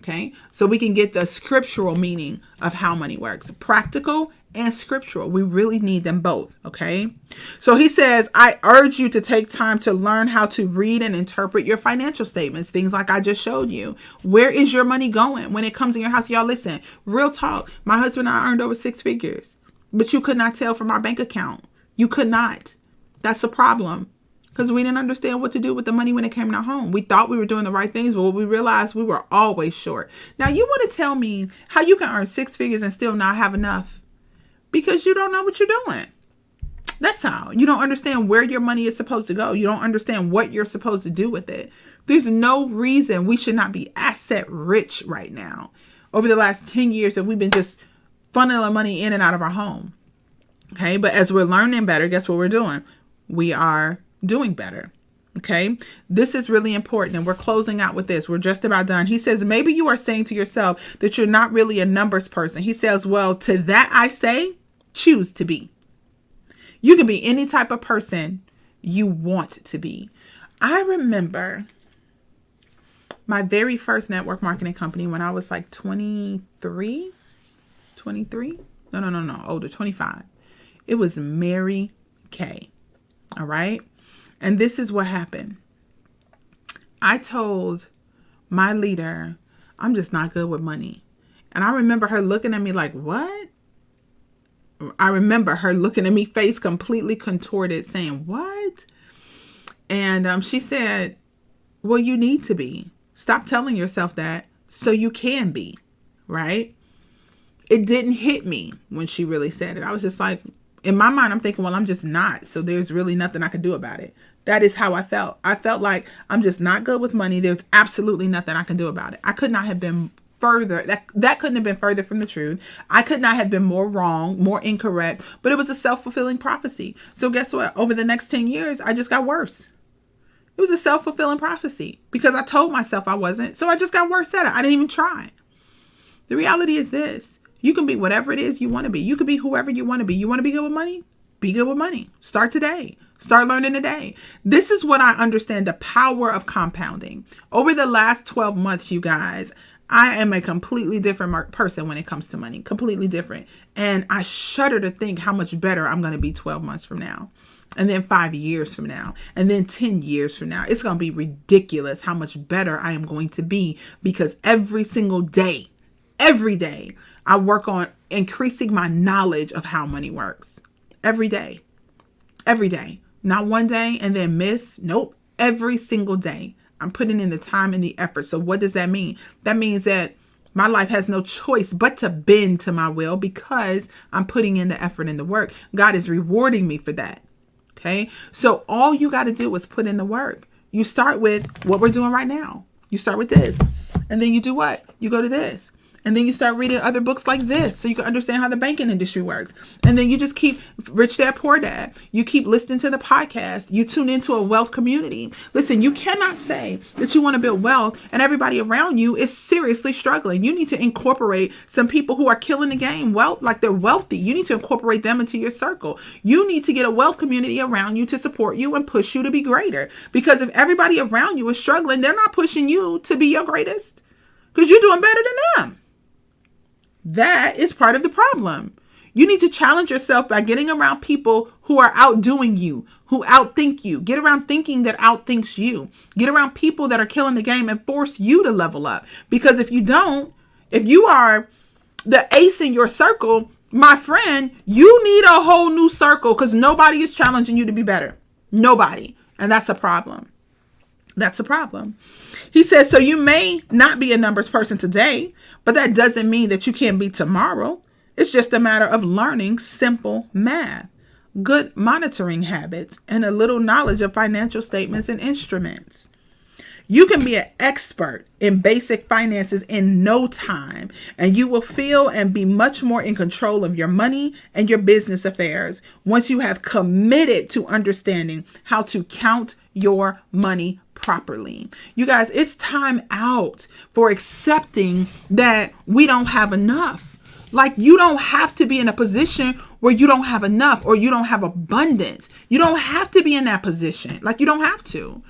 Okay, so we can get the scriptural meaning of how money works, practical and scriptural. We really need them both. Okay, so he says, I urge you to take time to learn how to read and interpret your financial statements, things like I just showed you. Where is your money going when it comes in your house? Y'all listen, real talk. My husband and I earned over 6 figures, but you could not tell from our bank account. You could not. That's a problem. because we didn't understand what to do with the money when it came in our home. We thought we were doing the right things, but we realized we were always short. Now, you want to tell me how you can earn six figures and still not have enough? Because you don't know what you're doing. That's how. You don't understand where your money is supposed to go. You don't understand what you're supposed to do with it. There's no reason we should not be asset rich right now. Over the last 10 years that we've been just funneling money in and out of our home. Okay. But as we're learning better, guess what we're doing? We are doing better. Okay. This is really important. And we're closing out with this. We're just about done. He says, maybe you are saying to yourself that you're not really a numbers person. He says, well, to that I say, choose to be. You can be any type of person you want to be. I remember my very first network marketing company when I was like 23. No, older, 25. It was Mary Kay. All right. And this is what happened. I told my leader, I'm just not good with money. And I remember her looking at me like, what? I remember her looking at me, face completely contorted, saying, what? And she said, well, you need to be. Stop telling yourself that so you can be, right? It didn't hit me when she really said it. I was just like, in my mind, I'm thinking, well, I'm just not. So there's really nothing I can do about it. That is how I felt. I felt like I'm just not good with money. There's absolutely nothing I can do about it. I could not have been further. That couldn't have been further from the truth. I could not have been more wrong, more incorrect, but it was a self-fulfilling prophecy. So guess what? Over the next 10 years, I just got worse. It was a self-fulfilling prophecy because I told myself I wasn't. So I just got worse at it. I didn't even try. The reality is this. You can be whatever it is you want to be. You can be whoever you want to be. You want to be good with money? Be good with money. Start today. Start learning today. This is what I understand the power of compounding. Over the last 12 months, you guys, I am a completely different person when it comes to money. Completely different. And I shudder to think how much better I'm going to be 12 months from now. And then 5 years from now. And then 10 years from now. It's going to be ridiculous how much better I am going to be because every single day, I work on increasing my knowledge of how money works. Every day. Not one day and then miss. Nope. Every single day. I'm putting in the time and the effort. So what does that mean? That means that my life has no choice but to bend to my will because I'm putting in the effort and the work. God is rewarding me for that. Okay. So all you got to do is put in the work. You start with what we're doing right now. You start with this. And then you do what? You go to this. And then you start reading other books like this so you can understand how the banking industry works. And then you just keep Rich Dad, Poor Dad. You keep listening to the podcast. You tune into a wealth community. Listen, you cannot say that you want to build wealth and everybody around you is seriously struggling. You need to incorporate some people who are killing the game, like they're wealthy. You need to incorporate them into your circle. You need to get a wealth community around you to support you and push you to be greater. Because if everybody around you is struggling, they're not pushing you to be your greatest because you're doing better than them. That is part of the problem. You need to challenge yourself by getting around people who are outdoing you, who outthink you. Get around thinking that outthinks you. Get around people that are killing the game and force you to level up. Because if you don't, if you are the ace in your circle, my friend, you need a whole new circle because nobody is challenging you to be better. Nobody. And that's a problem. That's a problem. He says, so you may not be a numbers person today, but that doesn't mean that you can't be tomorrow. It's just a matter of learning simple math, good monitoring habits, and a little knowledge of financial statements and instruments. You can be an expert in basic finances in no time, and you will feel and be much more in control of your money and your business affairs once you have committed to understanding how to count your money properly. You guys, it's time out for accepting that we don't have enough. Like, you don't have to be in a position where you don't have enough or you don't have abundance. You don't have to be in that position. Like, you don't have to.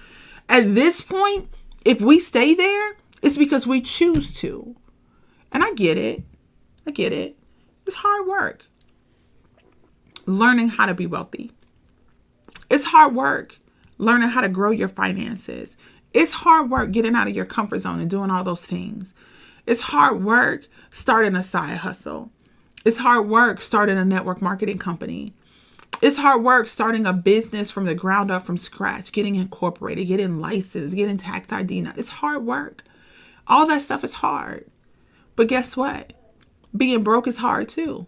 At this point, if we stay there, it's because we choose to. And I get it. It's hard work learning how to be wealthy. It's hard work learning how to grow your finances. It's hard work getting out of your comfort zone and doing all those things. It's hard work starting a side hustle. It's hard work starting a network marketing company. It's hard work starting a business from the ground up, from scratch, getting incorporated, getting licensed, getting tax ID. It's hard work. All that stuff is hard. But guess what? Being broke is hard too.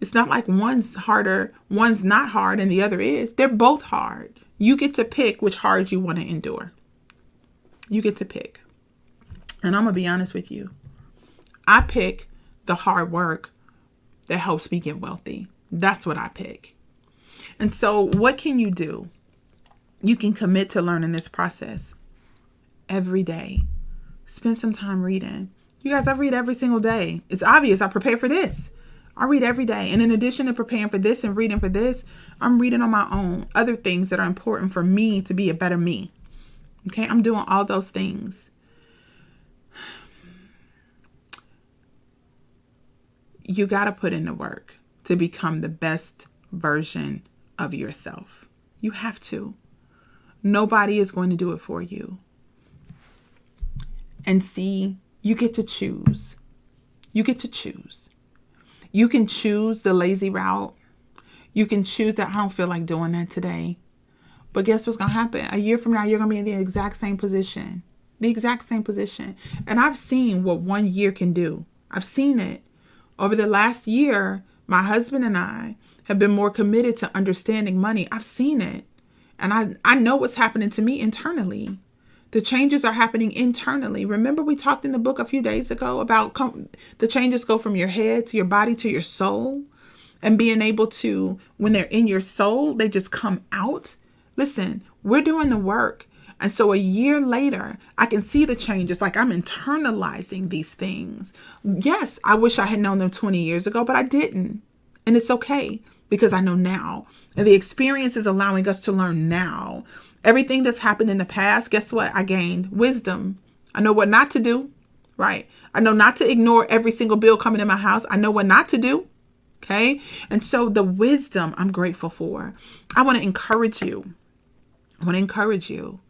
It's not like one's harder, one's not hard, and the other is. They're both hard. You get to pick which hard you want to endure. You get to pick. And I'm going to be honest with you. I pick the hard work that helps me get wealthy. That's what I pick. And so what can you do? You can commit to learning this process every day. Spend some time reading. You guys, I read every single day. It's obvious. I prepare for this. I read every day. And in addition to preparing for this and reading for this, I'm reading on my own other things that are important for me to be a better me. Okay, I'm doing all those things. You got to put in the work to become the best version of yourself. You have to. Nobody is going to do it for you. And see, you get to choose. You get to choose. You can choose the lazy route. You can choose that I don't feel like doing that today. But guess what's going to happen? A year from now, you're going to be in the exact same position. The exact same position. And I've seen what 1 year can do. I've seen it. Over the last year, my husband and I have been more committed to understanding money. I've seen it. And I know what's happening to me internally. The changes are happening internally. Remember we talked in the book a few days ago about the changes go from your head to your body to your soul, and being able to, when they're in your soul, they just come out. Listen, we're doing the work. And so a year later, I can see the changes. Like I'm internalizing these things. Yes, I wish I had known them 20 years ago, but I didn't. And it's okay because I know now. And the experience is allowing us to learn now. Everything that's happened in the past, guess what? I gained wisdom. I know what not to do, right? I know not to ignore every single bill coming in my house. I know what not to do, okay? And so the wisdom I'm grateful for. I want to encourage you. I want to encourage you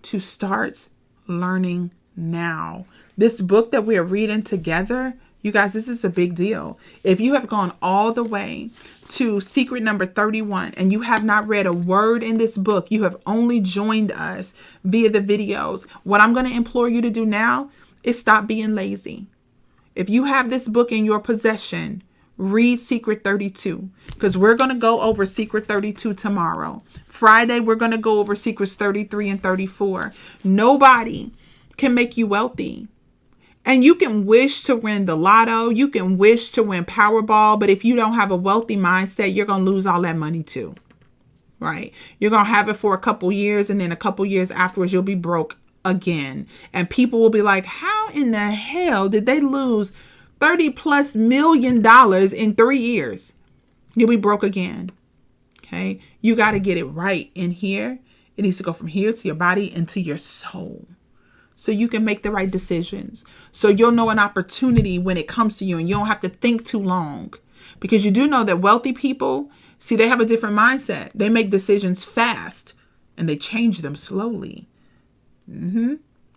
to start learning now. This book that we are reading together, you guys, this is a big deal. If you have gone all the way to secret number 31 and you have not read a word in this book, you have only joined us via the videos. What I'm going to implore you to do now is stop being lazy. If you have this book in your possession, read Secret 32, because we're going to go over Secret 32 tomorrow. Friday, we're going to go over Secrets 33 and 34. Nobody can make you wealthy. And you can wish to win the lotto. You can wish to win Powerball. But if you don't have a wealthy mindset, you're going to lose all that money too. Right? You're going to have it for a couple years. And then a couple years afterwards, you'll be broke again. And people will be like, how in the hell did they lose $30+ million in 3 years? You'll be broke again. Okay? You got to get it right in here. It needs to go from here to your body and to your soul, so you can make the right decisions. So you'll know an opportunity when it comes to you and you don't have to think too long. Because you do know that wealthy people, see, they have a different mindset. They make decisions fast and they change them slowly.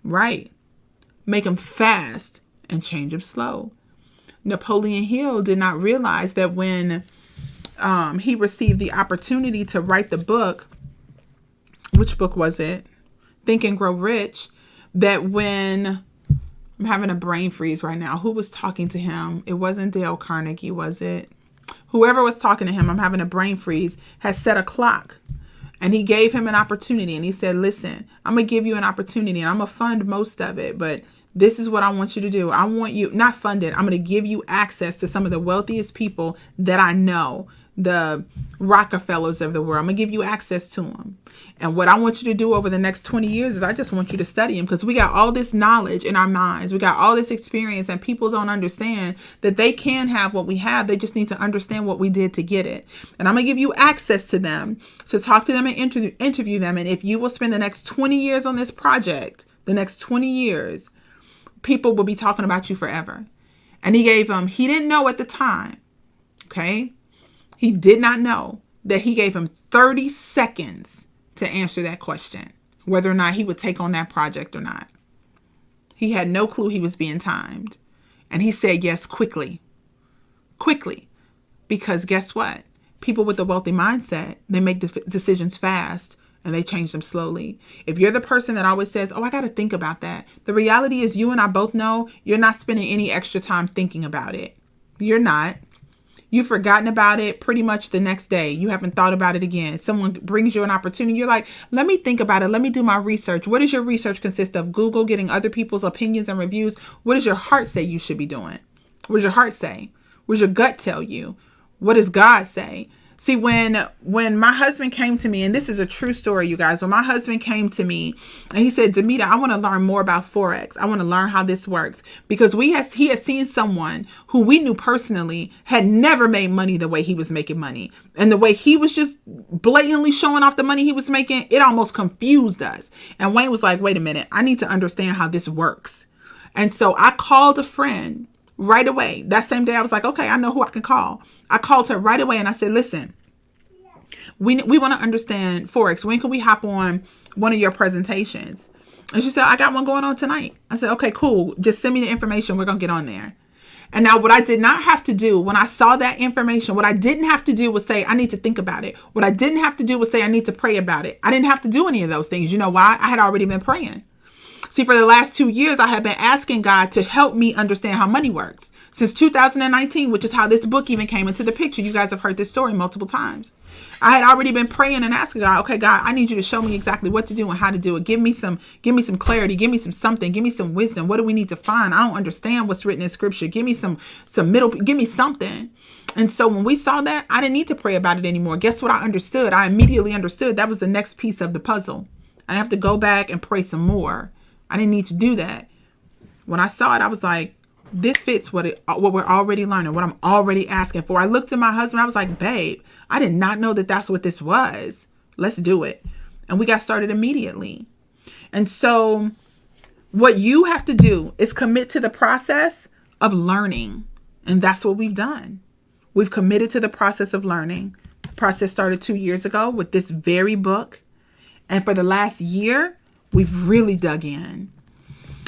Right. Make them fast and change them slow. Napoleon Hill did not realize that when he received the opportunity to write the book, which book was it? Think and Grow Rich. That when, I'm having a brain freeze right now. Who was talking to him? It wasn't Dale Carnegie, was it? Whoever was talking to him, I'm having a brain freeze, has set a clock. And he gave him an opportunity. And he said, listen, I'm going to give you an opportunity. And I'm going to fund most of it. But this is what I want you to do. I want you, not fund it, I'm going to give you access to some of the wealthiest people that I know. The Rockefellers of the world. I'm going to give you access to them. And what I want you to do over the next 20 years is I just want you to study them, because we got all this knowledge in our minds. We got all this experience, and people don't understand that they can have what we have. They just need to understand what we did to get it. And I'm going to give you access to them, to talk to them and interview them. And if you will spend the next 20 years on this project, the next 20 years, people will be talking about you forever. And he gave them, he didn't know at the time. Okay. He did not know that he gave him 30 seconds to answer that question, whether or not he would take on that project or not. He had no clue he was being timed. And he said yes quickly. Quickly. Because guess what? People with a wealthy mindset, they make decisions fast and they change them slowly. If you're the person that always says, oh, I got to think about that. The reality is you and I both know you're not spending any extra time thinking about it. You're not. You've forgotten about it pretty much the next day. You haven't thought about it again. Someone brings you an opportunity. You're like, let me think about it. Let me do my research. What does your research consist of? Google, getting other people's opinions and reviews. What does your heart say you should be doing? What does your heart say? What does your gut tell you? What does God say? See, when my husband came to me, and this is a true story, you guys, when my husband came to me and he said, Demita, I want to learn more about Forex. I want to learn how this works, because he had seen someone who we knew personally had never made money the way he was making money. And the way he was just blatantly showing off the money he was making, it almost confused us. And Wayne was like, wait a minute, I need to understand how this works. And so I called a friend right away. That same day, I was like, okay, I know who I can call. I called her right away and I said, listen, we want to understand Forex. When can we hop on one of your presentations? And she said, I got one going on tonight. I said, okay, cool. Just send me the information. We're going to get on there. And now what I did not have to do when I saw that information, what I didn't have to do was say, I need to think about it. What I didn't have to do was say, I need to pray about it. I didn't have to do any of those things. You know why? I had already been praying. See, for the last 2 years, I have been asking God to help me understand how money works. Since 2019, which is how this book even came into the picture. You guys have heard this story multiple times. I had already been praying and asking God, okay, God, I need you to show me exactly what to do and how to do it. Give me some clarity. Give me something. Give me some wisdom. What do we need to find? I don't understand what's written in scripture. Give me some middle, give me something. And so when we saw that, I didn't need to pray about it anymore. Guess what I understood? I immediately understood that was the next piece of the puzzle. I have to go back and pray some more. I didn't need to do that. When I saw it, I was like, this fits what we're already learning, what I'm already asking for. I looked at my husband. I was like, babe, I did not know that that's what this was. Let's do it. And we got started immediately. And so what you have to do is commit to the process of learning. And that's what we've done. We've committed to the process of learning. The process started 2 years ago with this very book. And for the last year, we've really dug in.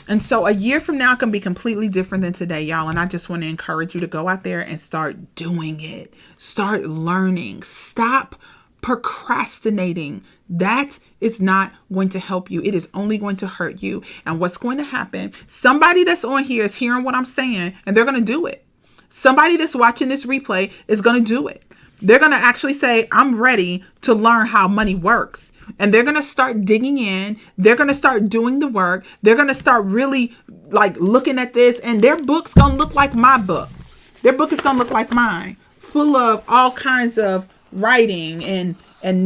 And so a year from now can be completely different than today, y'all. And I just want to encourage you to go out there and start doing it. Start learning. Stop procrastinating. That is not going to help you. It is only going to hurt you. And what's going to happen, somebody that's on here is hearing what I'm saying and they're going to do it. Somebody that's watching this replay is going to do it. They're going to actually say, I'm ready to learn how money works. And they're going to start digging in. They're going to start doing the work. They're going to start really like looking at this, and their book's going to look like my book. Their book is going to look like mine, full of all kinds of writing and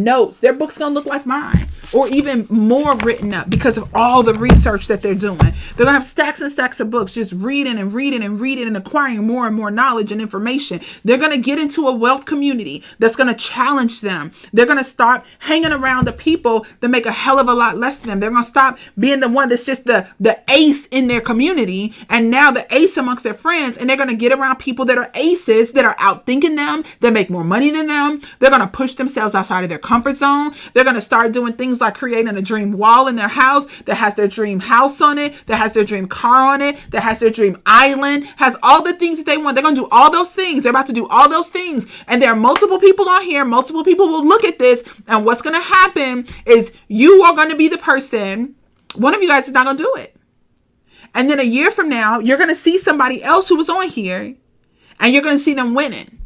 notes. Their book's going to look like mine, or even more written up because of all the research that they're doing. They're going to have stacks and stacks of books, just reading and acquiring more and more knowledge and information. They're going to get into a wealth community that's going to challenge them. They're going to start hanging around the people that make a hell of a lot less than them. They're going to stop being the one that's just the ace in their community, and now the ace amongst their friends. And they're going to get around people that are aces, that are outthinking them, that make more money than them. They're going to push themselves outside of their comfort zone. They're going to start doing things like creating a dream wall in their house that has their dream house on it, that has their dream car on it, that has their dream island, has all the things that they want. They're going to do all those things. They're about to do all those things. And there are multiple people on here. Multiple people will look at this. And what's going to happen is you are going to be the person. One of you guys is not going to do it. And then a year from now, you're going to see somebody else who was on here and you're going to see them winning.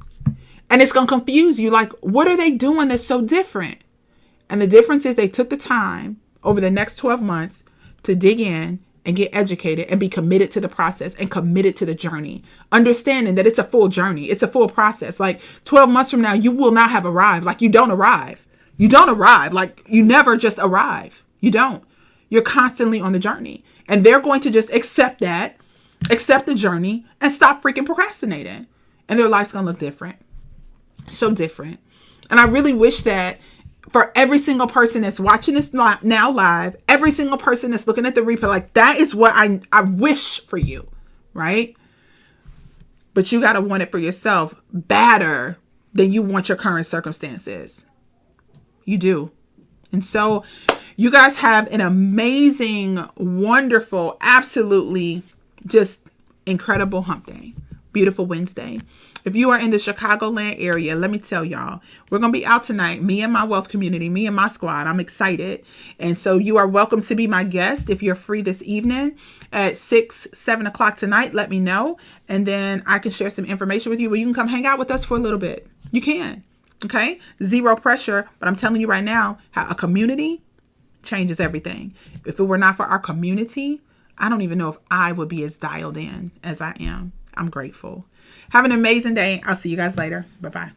And it's going to confuse you. Like, what are they doing that's so different? And the difference is they took the time over the next 12 months to dig in and get educated and be committed to the process and committed to the journey. Understanding that it's a full journey. It's a full process. Like 12 months from now, you will not have arrived. Like you don't arrive. You don't arrive. Like you never just arrive. You don't. You're constantly on the journey. And they're going to just accept that, accept the journey, and stop freaking procrastinating. And their life's going to look different. So different. And I really wish that for every single person that's watching this now live, every single person that's looking at the replay, like that is what I wish for you, right? But you got to want it for yourself better than you want your current circumstances. You do. And so you guys have an amazing, wonderful, absolutely just incredible hump day. beautiful Wednesday. If you are in the Chicagoland area, let me tell y'all, we're going to be out tonight. Me and my wealth community, me and my squad. I'm excited. And so you are welcome to be my guest. If you're free this evening at 6, 7 o'clock tonight, let me know. And then I can share some information with you where you can come hang out with us for a little bit. You can. Okay. Zero pressure. But I'm telling you right now, how a community changes everything. If it were not for our community, I don't even know if I would be as dialed in as I am. I'm grateful. Have an amazing day. I'll see you guys later. Bye-bye.